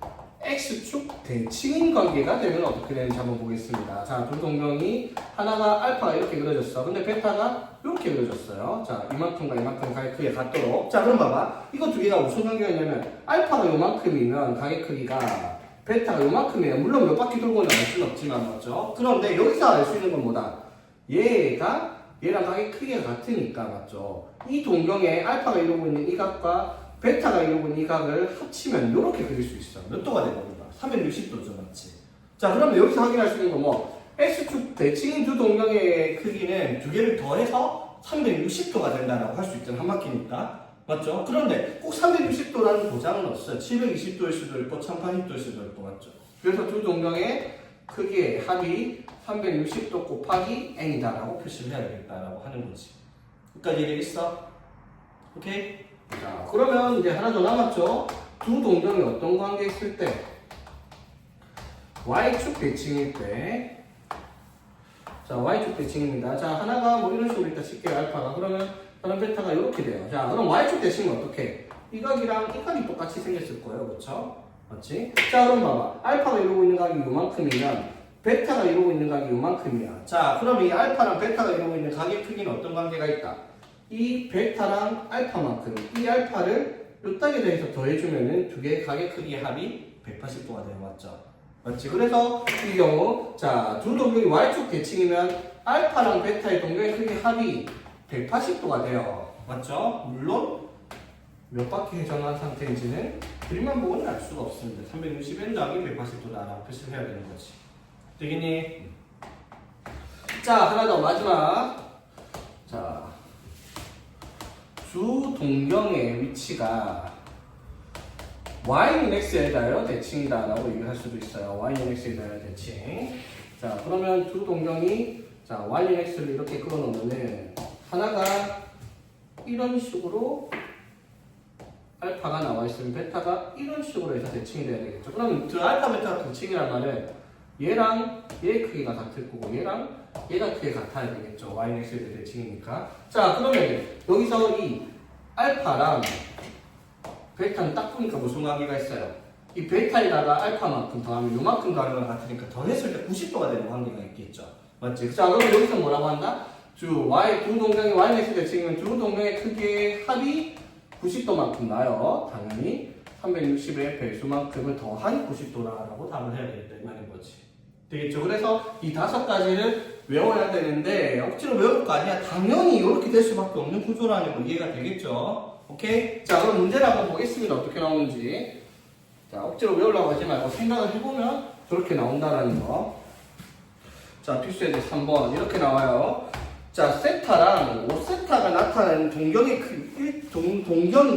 X축 대칭인 관계가 되면 어떻게 되는지 한번 보겠습니다. 자, 두 동경이 하나가 알파가 이렇게 그려졌어. 근데 베타가 이렇게 그려졌어요. 자, 이만큼과 이만큼 각의 크기가 같도록. 자, 그럼 봐봐. 이거 두 개가 무슨 관계가 있냐면 알파가 요만큼이면 각의 크기가 베타가 요만큼이에요. 물론 몇 바퀴 돌고는 알 수는 없지만 맞죠? 그런데 여기서 알 수 있는 건 뭐다? 얘가 얘랑 각의 크기가 같으니까 맞죠? 이 동경에 알파가 이루고 있는 이 각과 베타가 이루고 있는 이 각을 합치면 이렇게 그릴 수 있어. 몇 도가 되거든요? 360도죠, 맞지? 자, 그러면 여기서 확인할 수 있는 건 뭐 X축 대칭인 두 동경의 크기는 두 개를 더해서 360도가 된다라고 할 수 있잖아. 한 바퀴니까. 맞죠? 그런데 꼭 360도라는 보장은 없어요. 720도일 수도 있고 1080도일 수도 있고 맞죠? 그래서 두 동경의 크기의 합이 360도 곱하기 n이다 라고 표시를 해야 되겠다라고 하는 거지. 여기까지 이해되겠어? 오케이? 자, 그러면 이제 하나 더 남았죠? 두 동경이 어떤 관계에 있을 때? y축 대칭일 때. 자, y축 대칭입니다. 자, 하나가 뭐 이런 식으로 있다 칠게요. 알파가. 그러면 다른 베타가 이렇게 돼요. 자, 그럼 y축 대칭은 어떻게? 이 각이랑 이 각이 똑같이 생겼을 거예요. 그렇죠? 맞지? 자, 그럼 봐봐. 알파가 이루고 있는 각이 요만큼이면 베타가 이루고 있는 각이 요만큼이야. 자, 그럼 이 알파랑 베타가 이루고 있는 각의 크기는 어떤 관계가 있다? 이 베타랑 알파만큼, 이 알파를 요 딱에 대해서 더해주면은 두 개의 각의 크기의 합이 180도가 돼요. 맞죠? 맞지? 그래서 이 경우, 자, 두 동경이 y축 대칭이면 알파랑 베타의 동경의 크기 합이 180도가 돼요. 맞죠? 물론 몇 바퀴 회전한 상태인지는 그림만 보고는 알 수가 없습니다. 360엔 더하기 180도다라고 표시를 해야 되는 거지. 되겠니? 자, 하나 더 마지막. 자, 주 동경의 위치가 y는 x에 대하여 대칭이다 라고 얘기할 수도 있어요. y는 x에 대하여 대칭. 자, 그러면 두 동경이 자 y는 x를 이렇게 끌어놓으면은 하나가 이런 식으로 알파가 나와 있으면 베타가 이런 식으로 해서 대칭이 돼야 되겠죠. 그럼 그 알파 베타가 대칭이란 말은 얘랑 얘의 크기가 같을 거고 얘랑 얘가 크기가 같아야 되겠죠. y는 x에 대해 대칭이니까. 자, 그러면 여기서 이 알파랑 베타는 딱 보니까 무슨 관계가 있어요? 이 베타에다가 알파만큼 더하면 요만큼 더하는 것 같으니까 더했을 때 90도가 되는 관계가 있겠죠. 맞지? 자, 그럼 여기서 뭐라고 한다? 두 동경이 y는 x에 대칭이면 두 동경의 크기의 합이 90도만큼 나요. 당연히 360의 배수만큼을 더한 90도라고 답을 해야 되겠다 이 말인 거지. 되겠죠? 그래서 이 5가지를 외워야 되는데 억지로 외울 거 아니야. 당연히 이렇게 될 수밖에 없는 구조라는 거 이해가 되겠죠? 오케이? 자, 그럼 문제를 한번 보겠습니다. 어떻게 나오는지. 자, 억지로 외우려고 하지 말고 생각을 해보면 저렇게 나온다라는 거. 자, 필수에 대해 3번 이렇게 나와요. 자, 세타랑 5세타가 나타내는 동경이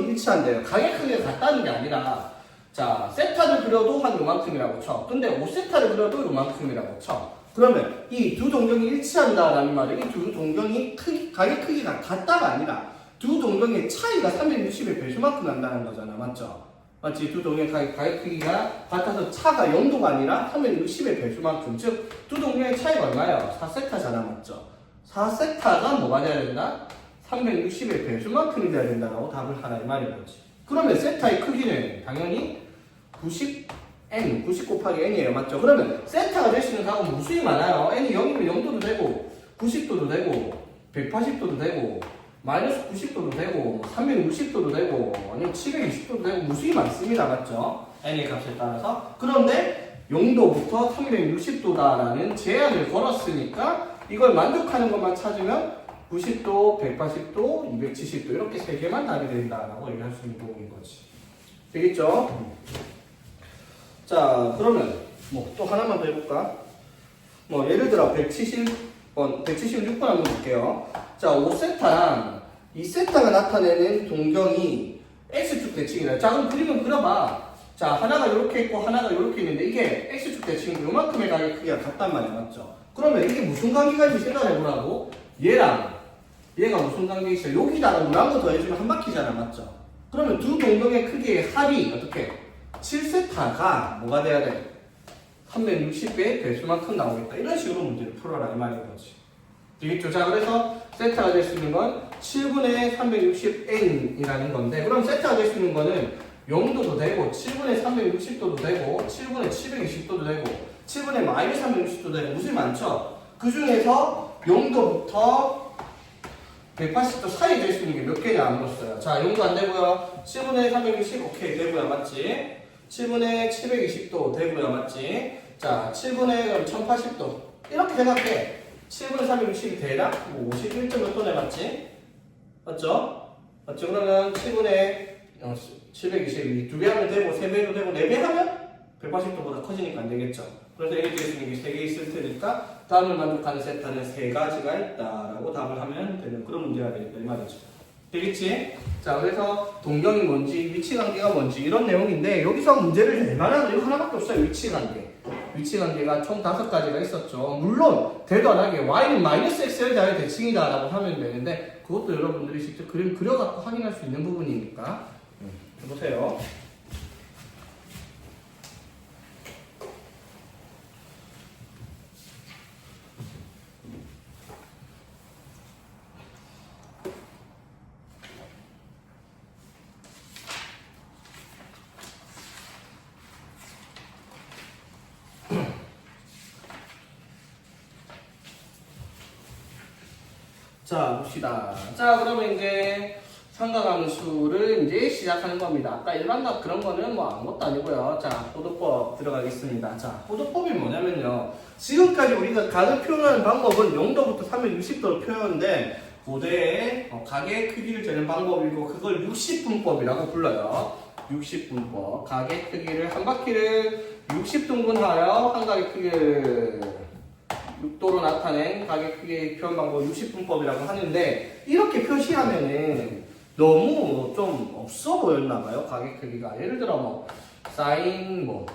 일치한대요. 각의 크기가 같다는 게 아니라, 자, 세타를 그려도 한 요만큼이라고 쳐. 근데 5세타를 그려도 요만큼이라고 쳐. 그러면 이 두 동경이 일치한다라는 말은 이 두 동경이 각의 크기가 같다가 아니라 두 동경의 차이가 360의 배수만큼 난다는 거잖아. 맞죠? 맞지? 두 동경의 각의 크기가 같아서 차가 0도가 아니라 360의 배수만큼. 즉, 두 동경의 차이가 얼마예요? 4세타잖아. 맞죠? 4세타가 뭐가 돼야 된다? 360의 배수만큼이 돼야 된다라고 답을 하라 이 말인 거지. 그러면 세타의 크기는 당연히 90 곱하기 n이에요. 맞죠? 그러면 세타가 될 수 있는 값은 무수히 많아요. n이 0이면 0도도 되고 90도도 되고 180도도 되고 마이너스 90도도 되고 360도도 되고 아니면 720도도 되고 무수히 많습니다. 맞죠? n의 값에 따라서. 그런데 0도부터 360도다라는 제한을 걸었으니까 이걸 만족하는 것만 찾으면 90도, 180도, 270도 이렇게 3개만 답이 된다라고 얘기할 수 있는 부분인 거지. 되겠죠? 자, 그러면 뭐 또 하나만 더 해볼까? 뭐 예를 들어 176번 한번 볼게요. 자, 5세타랑 2세타가 나타내는 동경이 X축 대칭이다. 자, 그럼 그림을 그려봐. 자, 하나가 이렇게 있고 하나가 이렇게 있는데 이게 X축 대칭이고 요만큼의 각의 크기가 같단 말이야. 맞죠? 그러면 이게 무슨 관계가 있는지 생각해보라고. 얘랑 얘가 무슨 관계 있어? 여기다가 노란 거 더해주면 한 바퀴잖아. 맞죠? 그러면 두 동경의 크기의 합이 어떻게? 7세타가 뭐가 돼야 돼? 360배의 배수만큼 나오겠다. 이런 식으로 문제를 풀어라 이 말인 거지. 되겠죠? 자, 그래서 세타가 될 수 있는 건 7분의 360n이라는 건데, 그럼 세타가 될 수 있는 거는 0도도 되고 7분의 360도도 되고 7분의 720도도 되고 7분의 마이너스 360도도 되고 무수히 많죠? 그 중에서 0도부터 180도 사이 될 수 있는 게 몇 개냐 안 물었어요. 자, 0도 안 되고요. 7분의 360 오케이 되고요. 맞지? 7분의 720도 되고요. 맞지? 자, 7분의 1080도 이렇게 생각해. 7분의 360이 대략 51점 몇 도네. 맞지? 맞죠? 맞죠? 그러면 7분의 720이 2배 하면 되고 3배도 되고 4배 하면 180도보다 커지니까 안 되겠죠. 그래서 A 중에 게 3개 있을 테니까 다음을 만족하는 세타는 3가지가 있다라고 답을 하면 되는 그런 문제가 되겠다 이 말이죠. 되겠지? 자, 그래서 동경이 뭔지 위치 관계가 뭔지 이런 내용인데 여기서 문제를 낼 만한 거 이거 하나밖에 없어요. 위치 관계. 위치 관계가 총 5가지가 있었죠. 물론 대단하게 y는 -x의 자의 대칭이다라고 하면 되는데 그것도 여러분들이 직접 그림 그려갖고 확인할 수 있는 부분이니까 해보세요. 자, 봅시다. 자, 그러면 이제 삼각함수를 이제 시작하는 겁니다. 아까 일반값 그런 거는 뭐 아무것도 아니고요. 자, 호도법 들어가겠습니다. 자, 호도법이 뭐냐면요. 지금까지 우리가 각을 표현하는 방법은 0도부터 360도로 표현된 고대의 각의 크기를 재는 방법이고 그걸 60분법이라고 불러요. 60분법. 각의 크기를 한 바퀴를 60등분하여 한 각의 크기를 6도로 나타낸 각의 크기 표현 방법 60분법이라고 하는데 이렇게 표시하면은 너무 좀 없어 보였나봐요. 각의 크기가 예를 들어 뭐 사인 뭐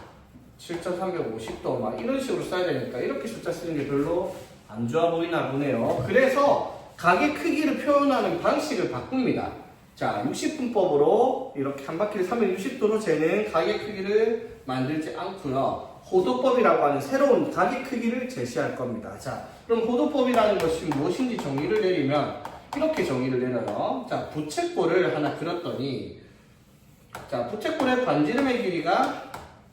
7,350도 막 이런 식으로 써야 되니까 이렇게 숫자 쓰는 게 별로 안 좋아 보이나 보네요. 그래서 각의 크기를 표현하는 방식을 바꿉니다. 자, 60분법으로 이렇게 한 바퀴를 360도로 재는 각의 크기를 만들지 않고요. 호도법이라고 하는 새로운 각의 크기를 제시할 겁니다. 자, 그럼 호도법이라는 것이 무엇인지 정의를 내리면 이렇게 정의를 내려요. 자, 부채꼴을 하나 그렸더니 자, 부채꼴의 반지름의 길이가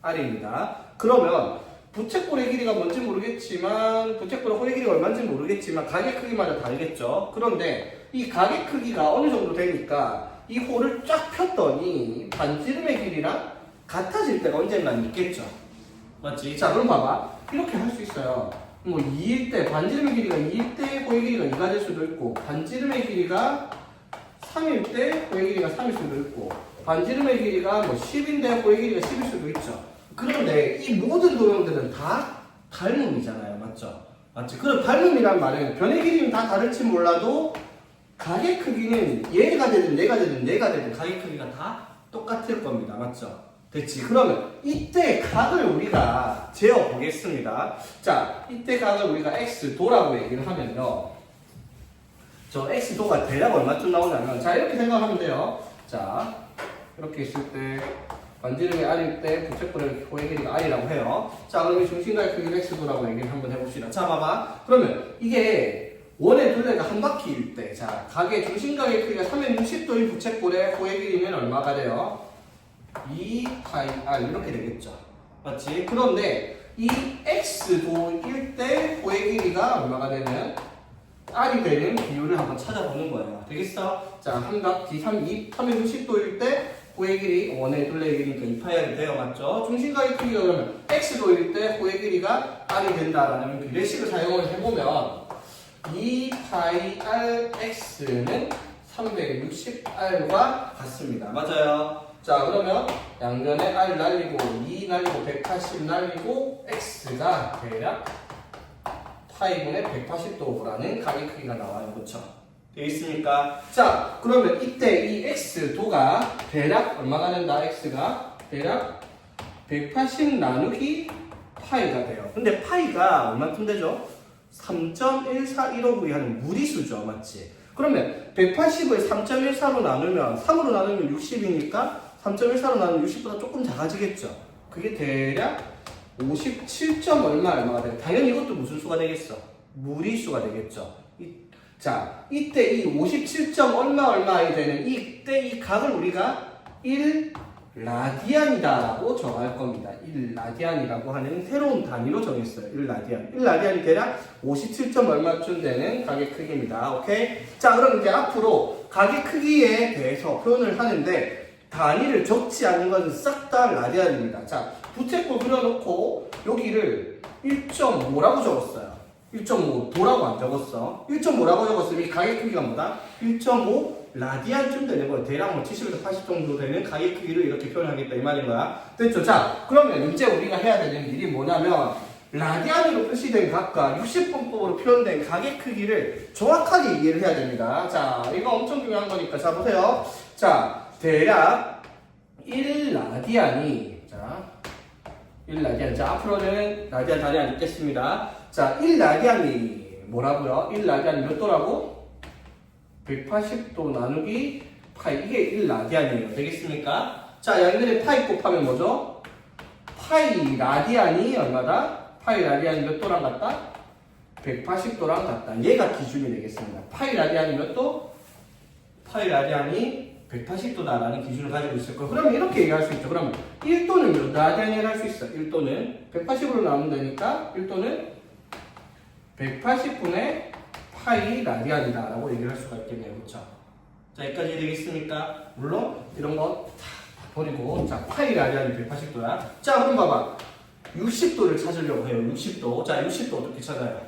R입니다. 그러면 부채꼴의 길이가 뭔지 모르겠지만 부채꼴의 홀의 길이가 얼마인지 모르겠지만 각의 크기마다 다르겠죠. 그런데 이 각의 크기가 어느 정도 되니까 이 홀을 쫙 폈더니 반지름의 길이랑 같아질 때가 언젠간 있겠죠. 맞지? 자, 그럼 봐봐. 이렇게 할 수 있어요. 뭐 2일 때 반지름의 길이가 2일 때 홀의 길이가 2가 될 수도 있고 반지름의 길이가 3일 때 홀의 길이가 3일 수도 있고 반지름의 길이가 뭐 10인데 홀의 길이가 10일 수도 있죠. 그런데 이 모든 도형들은 다 닮음이잖아요. 맞죠? 맞지? 그럼 닮음이란 말은 변의 길이는 다 다를지 몰라도 각의 크기는 얘가 되든 내가 되든 내가 되든 각의 크기가 다 똑같을 겁니다. 맞죠? 됐지? 그러면 이때 각을 우리가 재어 보겠습니다. 자, 이때 각을 우리가 x도라고 얘기를 하면요. 저 x도가 대략 얼마쯤 나오냐면 자, 이렇게 생각하면 돼요. 자, 이렇게 있을 때 반지름이 r일 때 부채꼴의 호의 길이가 r이라고 해요. 자, 그럼 이 중심각의 크기를 x도라고 얘기를 한번 해봅시다. 자, 봐봐. 그러면 이게 원의 둘레가 한 바퀴일 때, 자, 각의 중심각의 크기가 360도인 부채꼴의 호의 길이면 얼마가 돼요? 2πr 이렇게 되겠죠. 맞지? 그런데 이 x도일 때 호의 길이가 얼마가 되면 r이 되는 비율을 한번 찾아보는 거예요. 되겠어? 자, 한각 D360도일 때 호의 길이 원의 둘레의 길이니까 2πr이 돼요. 맞죠? 중심각의 크기가 그러면 x도일 때 호의 길이가 r이 된다라는 비례식을 사용을 해보면 2πrx는 360r과 같습니다. 맞아요? 자, 그러면 양면에 r 날리고 2 날리고 180 날리고 x가 대략 파이분의 180도라는 각의 크기가 나와요. 그렇죠? 되어 있습니까? 자, 그러면 이때 이 x도가 대략 얼마가 된다? x가 대략 180 나누기 파이가 돼요. 근데 파이가 얼마큼 되죠? 3.14159 하는 무리수죠. 맞지? 그러면 180을 3.14로 나누면 3으로 나누면 60이니까 3.14로 나누면 60보다 조금 작아지겠죠. 그게 대략 57점 얼마가 돼요. 당연히 이것도 무슨 수가 되겠어? 무리수가 되겠죠. 자, 이때 이 57점 얼마이 되는 이때 이 각을 우리가 1라디안이다라고 정할 겁니다. 1라디안이라고 하는 새로운 단위로 정했어요. 1라디안. 1라디안이 대략 57점 얼마쯤 되는 각의 크기입니다. 오케이? 자, 그럼 이제 앞으로 각의 크기에 대해서 표현을 하는데 단위를 적지 않은 것은 싹 다 라디안입니다. 자, 부채꼴 그려놓고 여기를 1.5라고 적었어요. 1.5 도라고 안 적었어. 1.5라고 적었으면 이 각의 크기가 뭐다? 1.5 라디안쯤 되는 거예요. 대략 뭐 70에서 80 정도 되는 각의 크기를 이렇게 표현하겠다 이 말인 거야. 됐죠? 자, 그러면 이제 우리가 해야 되는 일이 뭐냐면 라디안으로 표시된 각과 60분법으로 표현된 각의 크기를 정확하게 이해를 해야 됩니다. 자, 이거 엄청 중요한 거니까 자 보세요. 자, 대략 1라디안이 자 1라디안. 자, 앞으로는 라디안 단위 안 읽겠습니다. 자, 1라디안이 뭐라고요? 1라디안이 몇 도라고? 180도 나누기 파이. 이게 1라디안이에요. 되겠습니까? 자, 양면에 파이 곱하면 뭐죠? 파이 라디안이 얼마다? 파이 라디안이 몇 도랑 같다? 180도랑 같다. 얘가 기준이 되겠습니다. 파이 라디안이 몇 도? 파이 라디안이 180도다라는 기준을 가지고 있을 거예요. 그러면 이렇게 얘기할 수 있죠. 그러면 1도는 몇 라디안이라고 할 수 있어? 1도는 180으로 나누면 되니까 1도는 180분의 파이 라디안이다 라고 얘기를 할 수가 있겠네요. 그렇죠? 자, 여기까지 되겠습니까? 물론 이런 거 다 버리고, 자, 파이 라디안이 180도야. 자, 그럼 봐봐. 60도를 찾으려고 해요. 60도. 자, 60도 어떻게 찾아요?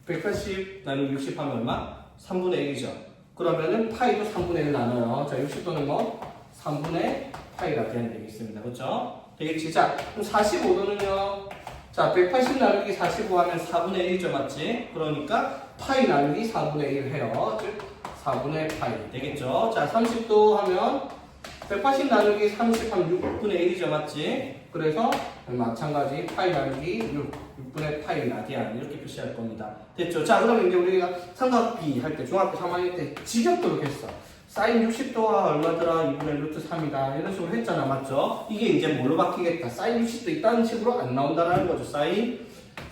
180 나누기 60 하면 얼마? 3분의 1이죠. 그러면은 파이도 3분의 1 나눠요. 자, 60도는 뭐? 3분의 파이 라디안이 되겠습니다. 그렇죠? 되겠지? 자, 그럼 45도는요? 자, 180 나누기 45 하면 4분의 1이죠. 맞지? 그러니까 파이 나누기 4분의 1 해요. 즉, 4분의 파이. 되겠죠? 자, 30도 하면 180 나누기 30 하면 6분의 1이죠. 맞지? 그래서 마찬가지 파이 나누기 6분의 파이 라디안 이렇게 표시할 겁니다. 됐죠? 자, 그러면 이제 우리가 삼각비 할 때 중학교 3학년 때 직역도 이렇게 했어. 사인 60도가 얼마더라? 2분의 루트 3이다. 이런 식으로 했잖아. 맞죠? 이게 이제 뭘로 바뀌겠다? 사인 60도 있다는 식으로 안 나온다는 거죠. 사인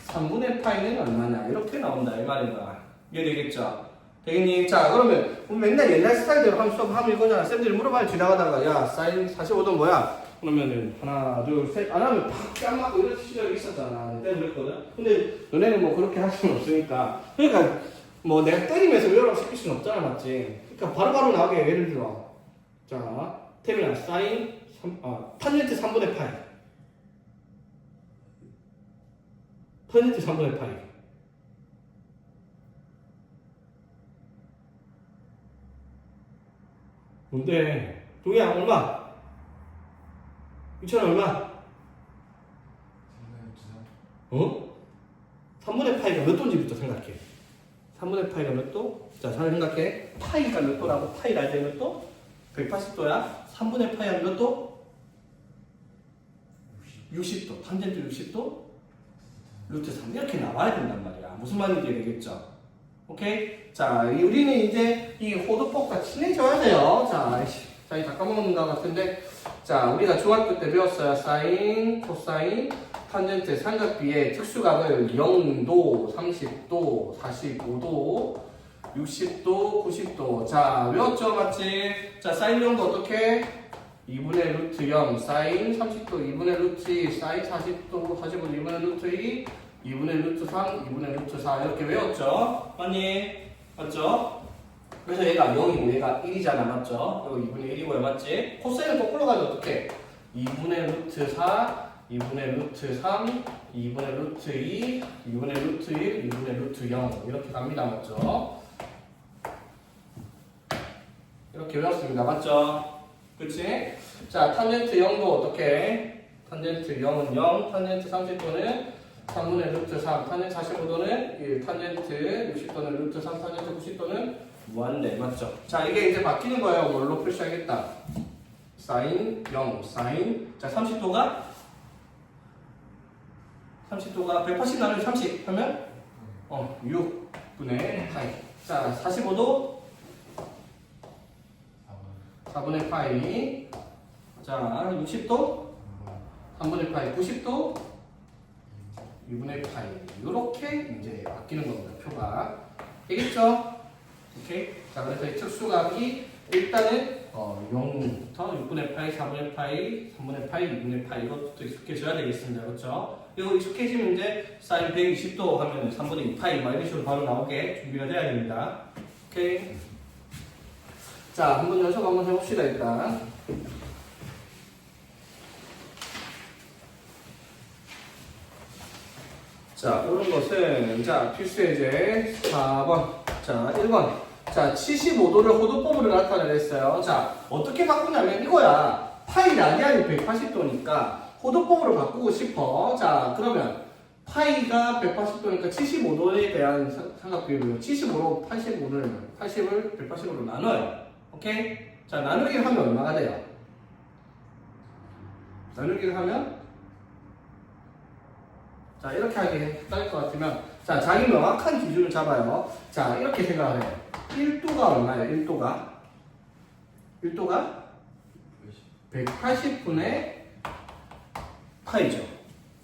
3분의 파이는 얼마냐? 이렇게 나온다. 이 말인가? 이해되겠죠? 되겠니? 자, 그러면 우리 맨날 옛날 스타일대로 하면 수업하면 이거잖아. 쌤들이 물어봐요. 지나가다가 야, 사인 45도 뭐야? 그러면은 하나, 둘, 셋 안 하면 팍 깜빡고 이런 시절이 있었잖아. 내가 그랬거든. 근데 너네는 뭐 그렇게 할 수는 없으니까. 그러니까 뭐 내가 때리면서 외우라고 시킬 수는 없잖아. 맞지? 그러니까 바로바로 나오게 예를 들어. 자, 태민아 사인 탄젠트 3분의 파이. 탄젠트 3분의 파이. 뭔데? 동이야 얼마? 2,000원 얼마? 어? 3분의 파이가 몇 도인지부터 생각해. 3분의 파이가 몇 도? 자, 잘 생각해. 파이가 몇 도라고? 파이 라디안 몇 도? 180도야. 3분의 파이 하면 몇 도? 60도. 탄젠트 60도? 루트 3. 이렇게 나와야 된단 말이야. 무슨 말인지 되겠죠? 오케이? 자, 우리는 이제 이 호도법과 친해져야 돼요. 자, 이 다 까먹는 것 같은데. 자, 우리가 중학교 때 배웠어요. 사인, 코사인, 탄젠트 삼각비의 특수각을 0도, 30도, 45도, 60도, 90도. 자, 외웠죠? 맞지? 자, 사인 0도 어떻게? 2분의 루트 0, 사인 30도 2분의 루트 2, 사인 40도 45도 2분의 루트 2, 2분의 루트 3, 2분의 루트 4 이렇게 외웠죠? 맞니? 맞죠? 그래서 얘가 0이고 얘가 1이잖아. 맞죠? 이거 2분의 1이고요. 맞지? 코사인은 거꾸로 가면 어떻게? 2분의 루트 4, 2분의 루트 3, 2분의 루트 2, 2분의 루트 1, 2분의 루트 0 이렇게 갑니다. 맞죠? 이렇게 외웠습니다. 맞죠? 그치? 자, 탄젠트 0도 어떻게? 탄젠트 0은 0, 탄젠트 30도는 3분의 루트 3, 탄젠트 45도는 1, 탄젠트 60도는 루트 3, 탄젠트 90도는 무한대. 맞죠? 자, 이게 이제 바뀌는 거예요. 뭘로 표시하겠다? 사인 0, 사인. 자, 30도가 180 나누기 30 하면 6분의 파이. 자, 45도 4분의 파이. 자, 60도 3분의 파이. 90도 2분의 파이. 이렇게 이제 바뀌는 겁니다. 표가. 되겠죠? 오케이. 자, 그래서 이 특수각이 일단은 0부터 6분의 파이, 4분의 파이, 3분의 파이, 2분의 파이 이것부터 익숙해져야 되겠습니다. 그렇죠? 이거 익숙해지면 이제 사인 120도 하면 3분의 2파이 막 이런 식으로 바로 나오게 준비가 돼야 됩니다. 오케이. 자, 한번 연습 한번 해봅시다. 일단. 자, 오른 것은 자, 필수예제 4번. 자, 1번. 자, 75도를 호도법으로 나타내냈어요. 자, 어떻게 바꾸냐면 이거야. 파이 라디안이 180도니까 호도법으로 바꾸고 싶어. 자, 그러면 파이가 180도니까 75도에 대한 삼각비율을 75로 80을 180으로 나눠요. 오케이? 자, 나누기를 하면 얼마가 돼요? 나누기를 하면 자, 이렇게 하기 헷갈릴 것 같으면, 자, 자기 명확한 기준을 잡아요. 자, 이렇게 생각을 해요. 1도가 얼마예요? 1도가? 1도가 180분의 파이죠.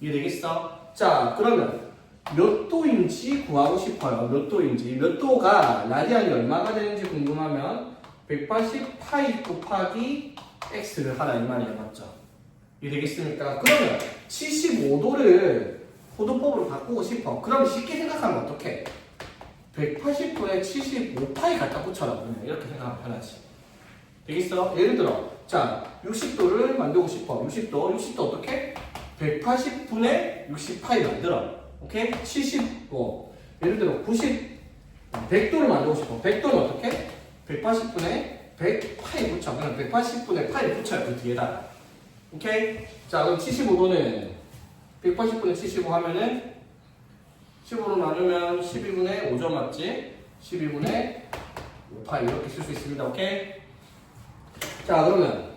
이해되겠어? 자, 그러면 몇 도인지 구하고 싶어요. 몇 도인지. 몇 도가 라디안이 얼마가 되는지 궁금하면 180 파이 곱하기 x를 하라 이 말이에요. 맞죠? 이해되겠습니까? 그러면 75도를 호도법으로 바꾸고 싶어. 그럼 쉽게 생각하면 어떡해? 180분의 75파이 갖다 붙여라. 그냥 이렇게 생각하면 편하지. 되겠어? 예를 들어, 자, 60도를 만들고 싶어. 60도 어떻게? 180분의 60파이 만들어. 오케이? 75. 예를 들어, 100도를 만들고 싶어. 100도는 어떻게? 180분의 100파이 붙여. 그냥 180분의 파이를 붙여요. 그 뒤에다. 오케이? 자, 그럼 75도는 180분의 75 하면은 15로 나누면 12분의 5점 맞지? 12분의 5파이 이렇게 쓸 수 있습니다. 오케이? 자, 그러면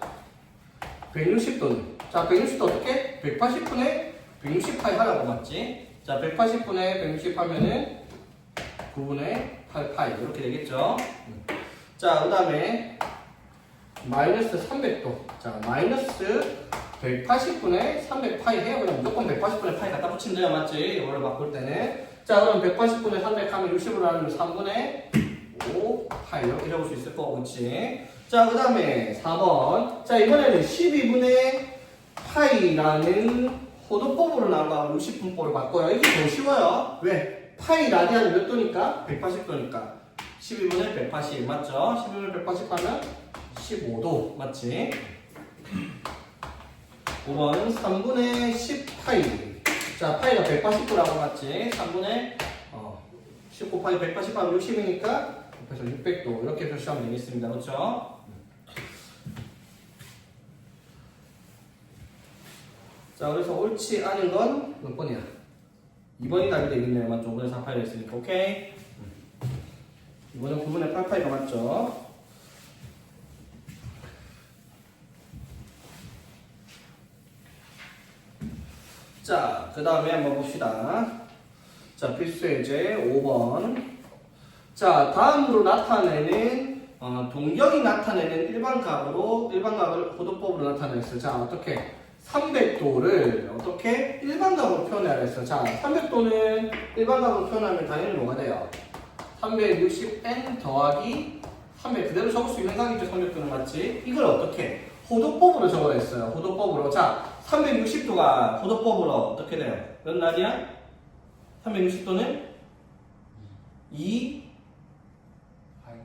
160도는? 자, 160도 어떻게? 180분의 160파이 하라고 맞지? 자, 180분의 160 하면은 9분의 8파이 이렇게 되겠죠? 자, 그 다음에 마이너스 300도. 자, 마이너스 180분의 300파이 해요. 그냥 무조건 180분의 파이 갖다 붙이면 돼요. 맞지? 이걸로 바꿀 때는. 자, 그럼 180분의 300 하면 60으로 나누면 3분의 5파이 이렇게 적을 수 있을 거고, 그치? 자, 그 다음에 4번. 자, 이번에는 12분의 파이라는 호도법으로 나온 60분법으로 바꿔요. 이게 더 쉬워요. 왜? 파이 라디안이 몇 도니까? 180도니까. 12분의 180 맞죠? 12분의 180 하면 15도 맞지? 5번 3분의 10파이. 자, 파이가 180도라고 맞지? 3분의 19파이 180 하면 60이니까 그래서 600도 이렇게 표시하면 되겠습니다. 그렇죠? 자, 그래서 옳지 않은 건 몇 번이야? 2번이 답이 되겠네요. 맞죠? 5분의 4파이가 있으니까. 오케이? 이번엔 9분의 8파이가 맞죠? 자, 그 다음에 한번 봅시다. 자, 필수예제 5번. 자, 다음으로 나타내는 동경이 나타내는 일반각을 호도법으로 나타냈어요. 자, 어떻게? 300도를 어떻게? 일반각으로 표현해야 했어. 자, 300도는 일반각으로 표현하면 당연히 뭐가 돼요? 360n 더하기 300 그대로 적을 수 있는 각이죠. 300도는 맞지? 이걸 어떻게? 호도법으로 적어냈어요. 호도법으로. 자, 360도가 호도법으로 어떻게 돼요? 몇 날이야? 360도는 2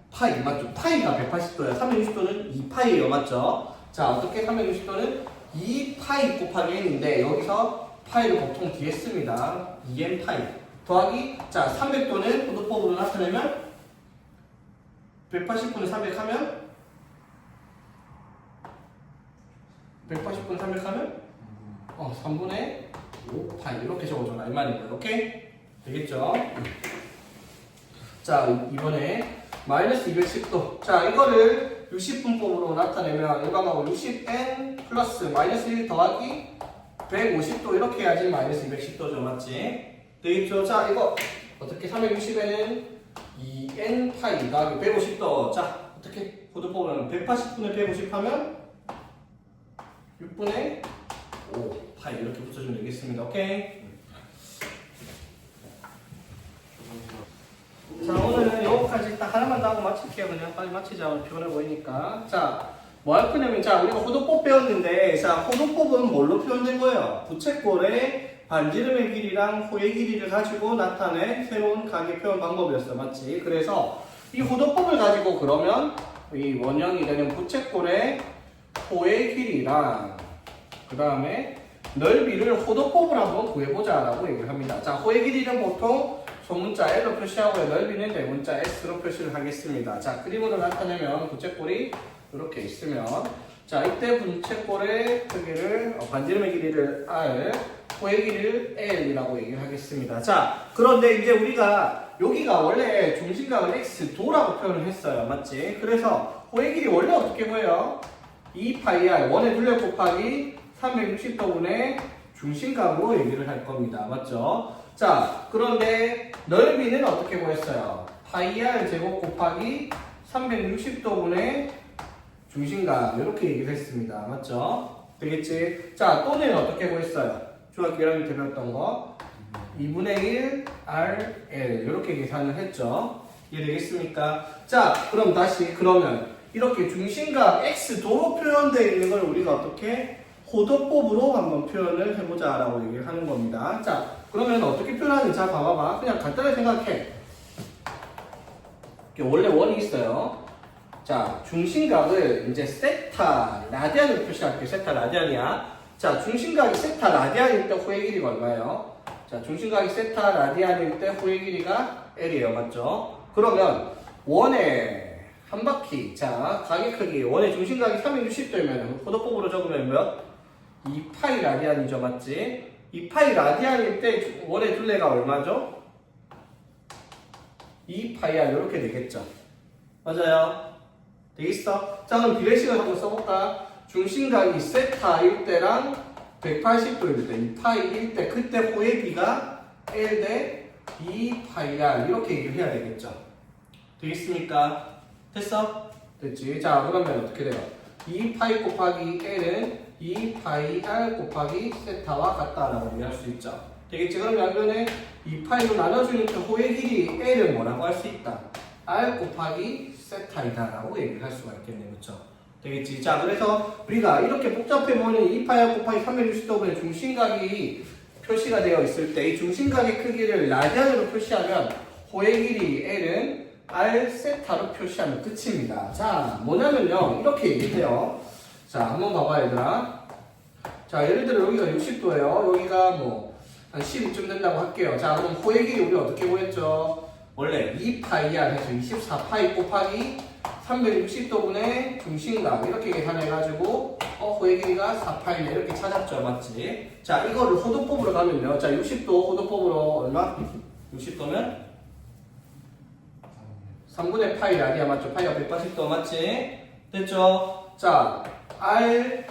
파이 맞죠? 파이가 180도야. 360도는 2파이예요. 맞죠? 자, 어떻게 360도는 2파이 곱하기 n인데 여기서 파이를 보통 뒤에 씁니다. 2n 파이 더하기 자, 300도는 호도법으로 나타내면 180분의 300 하면 180분의 300 하면 3분의 5파이 이렇게 적어줘라 이 말이에요. 오케이? 되겠죠? 자, 이번에 마이너스 210도. 자, 이거를 60분법으로 나타내면 일반하고 60n 플러스 마이너스 1 더하기 150도 이렇게 해야지 마이너스 210도죠. 맞지? 되겠죠? 자, 이거 어떻게 360에는 2n 파이 더하기 150도. 자, 어떻게 호도법으로는 180분의 150 하면 6분의 5 파이 이렇게 붙여주면 되겠습니다. 오케이? 자, 오늘은 여기까지 딱 하나만 더 하고 마칠게요. 그냥 빨리 마치자. 피곤해 보이니까. 자, 뭐 할 거냐면, 자, 우리가 호도법 배웠는데, 자, 호도법은 뭘로 표현된 거예요? 부채꼴의 반지름의 길이랑 호의 길이를 가지고 나타낸 새로운 각의 표현 방법이었어. 맞지? 그래서 이 호도법을 가지고 그러면 이 원형이 되는 부채꼴의 호의 길이랑 그 다음에 넓이를 호도법으로 한번 구해보자 라고 얘기를 합니다. 자, 호의 길이는 보통 소문자 L로 표시하고요. 넓이는 대문자 S로 표시를 하겠습니다. 자, 그림으로 나타내면 부채꼴이 이렇게 있으면 자, 이때 부채꼴의 크기를 반지름의 길이를 R, 호의 길이를 L이라고 얘기를 하겠습니다. 자, 그런데 이제 우리가 여기가 원래 중심각을 X 도라고 표현을 했어요. 맞지? 그래서 호의 길이 원래 어떻게 보여요? 2파이 R, 원의 둘레 곱하기 360도분의 중심각으로 얘기를 할 겁니다. 맞죠? 자, 그런데 넓이는 어떻게 구했어요? 파이 r 제곱 곱하기 360도분의 중심각 이렇게 얘기를 했습니다. 맞죠? 되겠지? 자, 또는 어떻게 구했어요? 중학교 1학년 때 배웠던 거 2분의 1 RL 이렇게 계산을 했죠. 이해되겠습니까? 자, 그럼 다시 그러면 이렇게 중심각 X도로 표현되어 있는 걸 우리가 어떻게 호도법으로 한번 표현을 해보자 라고 얘기를 하는 겁니다. 자, 그러면 어떻게 표현하는지 자 봐봐봐. 그냥 간단하게 생각해. 원래 원이 있어요. 자, 중심각을 이제 세타 라디안으로 표시할게요. 세타 라디안이야. 자, 중심각이 세타 라디안일 때 호의 길이가 얼마예요? 자, 중심각이 세타 라디안일 때 호의 길이가 L이에요. 맞죠? 그러면 원의 한 바퀴, 자, 각의 크기, 원의 중심각이 360도면 호도법으로 적으면 몇? 2파이 라디안이죠. 맞지? 2파이 라디안일 때 원의 둘레가 얼마죠? 2파이R 이렇게 되겠죠. 맞아요? 되겠어? 자, 그럼 비례식을 한번 써볼까? 중심각이 세타일 때랑 180도일 때, 2파이일 때, 그때 호의 비가 L 대 2파이R 이렇게 얘기를 해야 되겠죠. 되겠습니까? 됐어? 됐지? 자, 그러면 어떻게 돼요? 2파이 곱하기 L은 2파이R 곱하기 세타와 같다라고 얘기할 수 있죠. 되겠지? 그럼 양변에 2파이로 나눠주니까 호의 길이 L은 뭐라고 할 수 있다? R 곱하기 세타이다 라고 얘기를 할 수가 있겠네. 그쵸? 되겠지? 자, 그래서 우리가 이렇게 복잡해 보이는 2파이 곱하기 360도분의 중심각이 표시가 되어 있을 때 이 중심각의 크기를 라디안으로 표시하면 호의 길이 L은 R 세타로 표시하면 끝입니다. 자, 뭐냐면요. 이렇게 얘기해요. 자, 한번 봐봐 얘들아. 자, 예를 들어 여기가 60도예요. 여기가 뭐 한 12쯤 된다고 할게요. 자, 그럼 호의 길이 우리 어떻게 구했죠? 원래 2파이야 해서 24파이 곱하기 360도분의 중심각 이렇게 계산해가지고 호의 길이가 4파이네 이렇게 찾았죠. 맞지? 자, 이거를 호도법으로 가면요. 자, 60도 호도법으로 얼마? 60도면 3분의 파이 라디아 맞죠? 파이가 180도 맞지? 됐죠? 자, R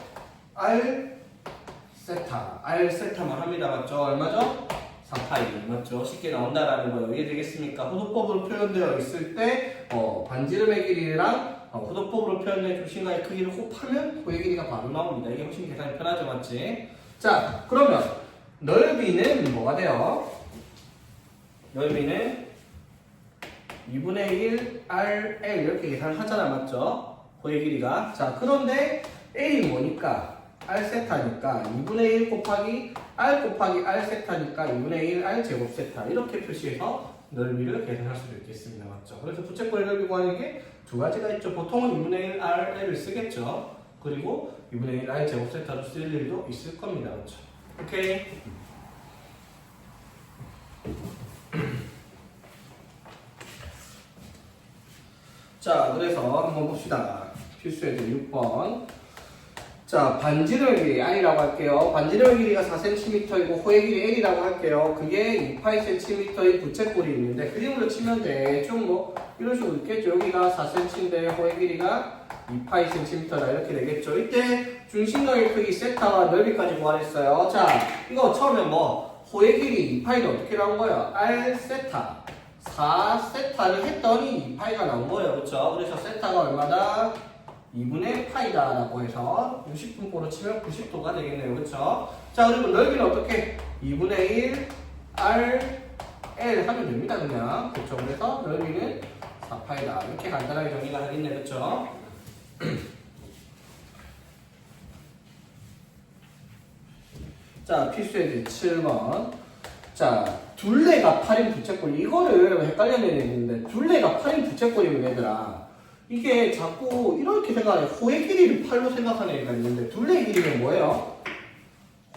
세타만 합니다. 맞죠? 얼마죠? 4파이 맞죠? 쉽게 나온다라는 거예요. 이해되겠습니까? 호도법으로 표현되어 있을 때 반지름의 길이랑 호도법으로 표현된 중심각의 크기를 곱하면 호의 길이가 바로 나옵니다. 이게 훨씬 계산이 편하죠. 맞지? 자, 그러면 넓이는 뭐가 돼요? 넓이는 2분의 1 RL 이렇게 계산을 하잖아. 맞죠? 호의 길이가. 자, 그런데 L이 뭐니까? R 세타니까 2분의 1 곱하기 R 곱하기 R 세타니까 2분의 1 R 제곱 세타 이렇게 표시해서 넓이를 계산할 수도 있겠습니다. 맞죠? 그래서 부채꼴의 넓이 구하는 게 두 가지가 있죠. 보통은 2분의 1 RL을 쓰겠죠. 그리고 2분의 1 R 제곱 세타로 쓸 일도 있을 겁니다. 그렇죠? 오케이. 자, 그래서 한번 봅시다. 필수예제 6번. 자, 반지름의 길이 R이라고 할게요. 반지름의 길이가 4cm이고 호의 길이 L이라고 할게요. 그게 2파이cm의 부채꼴이 있는데 그림으로 치면 대충 뭐 이런 식으로 있겠죠. 여기가 4cm인데 호의 길이가 2파이cm다 이렇게 되겠죠. 이때 중심각의 크기 세타와 넓이까지 구하랬어요. 자, 이거 처음에 뭐 호의 길이 2파이는 어떻게 나온 거예요? R 세타 4세타를 했더니 2파이가 나온 거예요. 그렇죠? 그래서 세타가 얼마다? 2분의 파이다라고 해서 60분꼴로 치면 90도가 되겠네요. 그렇죠? 자, 그리고 넓이는 어떻게? 2분의 1 R L 하면 됩니다. 그냥. 그렇죠? 그래서 넓이는 4파이다. 이렇게 간단하게 정리가 되겠네요. 그렇죠? 자, 필수예제 7번. 자, 둘레가 8인 부채꼴. 이거를 헷갈려내야 되는데, 둘레가 8인 부채꼴이면 얘들아. 이게 자꾸 이렇게 생각해. 호의 길이를 8로 생각하는 애가 있는데, 둘레의 길이는 뭐예요?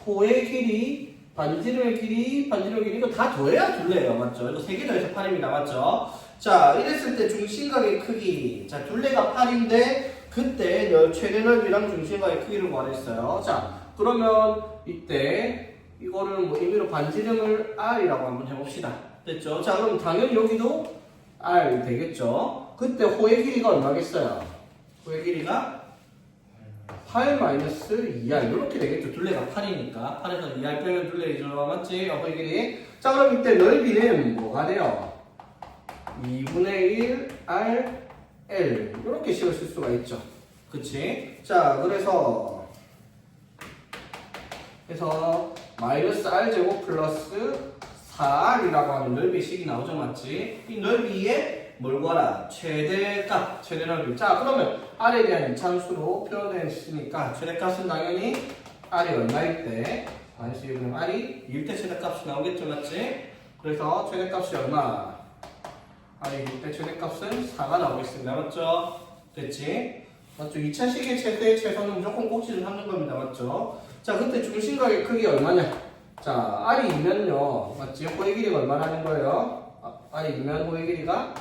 호의 길이, 반지름의 길이, 반지름의 길이, 이거 다 더해야 둘레예요. 맞죠? 이거 3개 더해서 8입니다. 맞죠? 자, 이랬을 때 중심각의 크기. 자, 둘레가 8인데, 그때 최대 넓이랑 중심각의 크기를 구하랬어요. 자, 그러면 이때, 이거를 뭐 임의로 반지름을 R이라고 한번 해봅시다. 됐죠? 자, 그럼 당연히 여기도 R 되겠죠? 그때 호의 길이가 얼마겠어요? 호의 길이가 8 마이너스 2R 이렇게 되겠죠. 둘레가 8이니까 8에서 2R 빼면 둘레 2죠. 맞지? 어거의 길이. 자 그럼 이때 넓이는 뭐가 돼요? 2분의 1 R L 이렇게 식을 쓸 수가 있죠. 그치? 자 그래서 마이너스 R 제곱 플러스 4R이라고 하는 넓이식이 나오죠. 맞지? 이 넓이에 뭘 구하라? 최대값, 최대 넓이. 자 그러면 R에 대한 이차함수로 표현되어 있으니까 최대값은 당연히 R이 얼마일 때 마이너스 1은 R이 1대 최대값이 나오겠죠. 맞지? 그래서 최대값이 얼마? R이 1대 최대값은 4가 나오겠습니다. 맞죠? 됐지? 맞죠? 2차식의 최대의 최소는 무조건 꼭지를 잡는 겁니다. 맞죠? 자 그때 중심각의 크기 얼마냐? 자 R이 2면요. 맞지? 호의 길이가 얼마라는 거예요? R이 2면 호의 길이가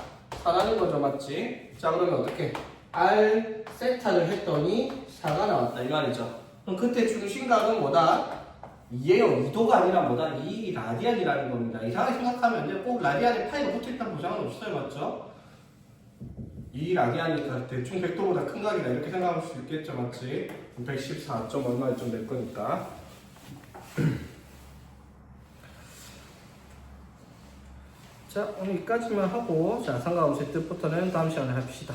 4라는 거죠. 맞지? 자 그러면 어떻게? R 세타를 했더니 4가 나왔다 이 말이죠. 그럼 그때 중심각은 뭐다? 2예요. 2도가 아니라 뭐다? 2 라디안이라는 겁니다. 이상하게 생각하면 안 돼요. 꼭 라디안에 파이가 붙어있다는 보장은 없어요. 맞죠? 2 라디안이니까 대충 100도보다 큰 각이다 이렇게 생각할 수 있겠죠. 맞지? 114. 얼마쯤 될 거니까. 자 오늘 여기까지만 하고 자 삼각함수의 뜻부터는 다음 시간에 합시다.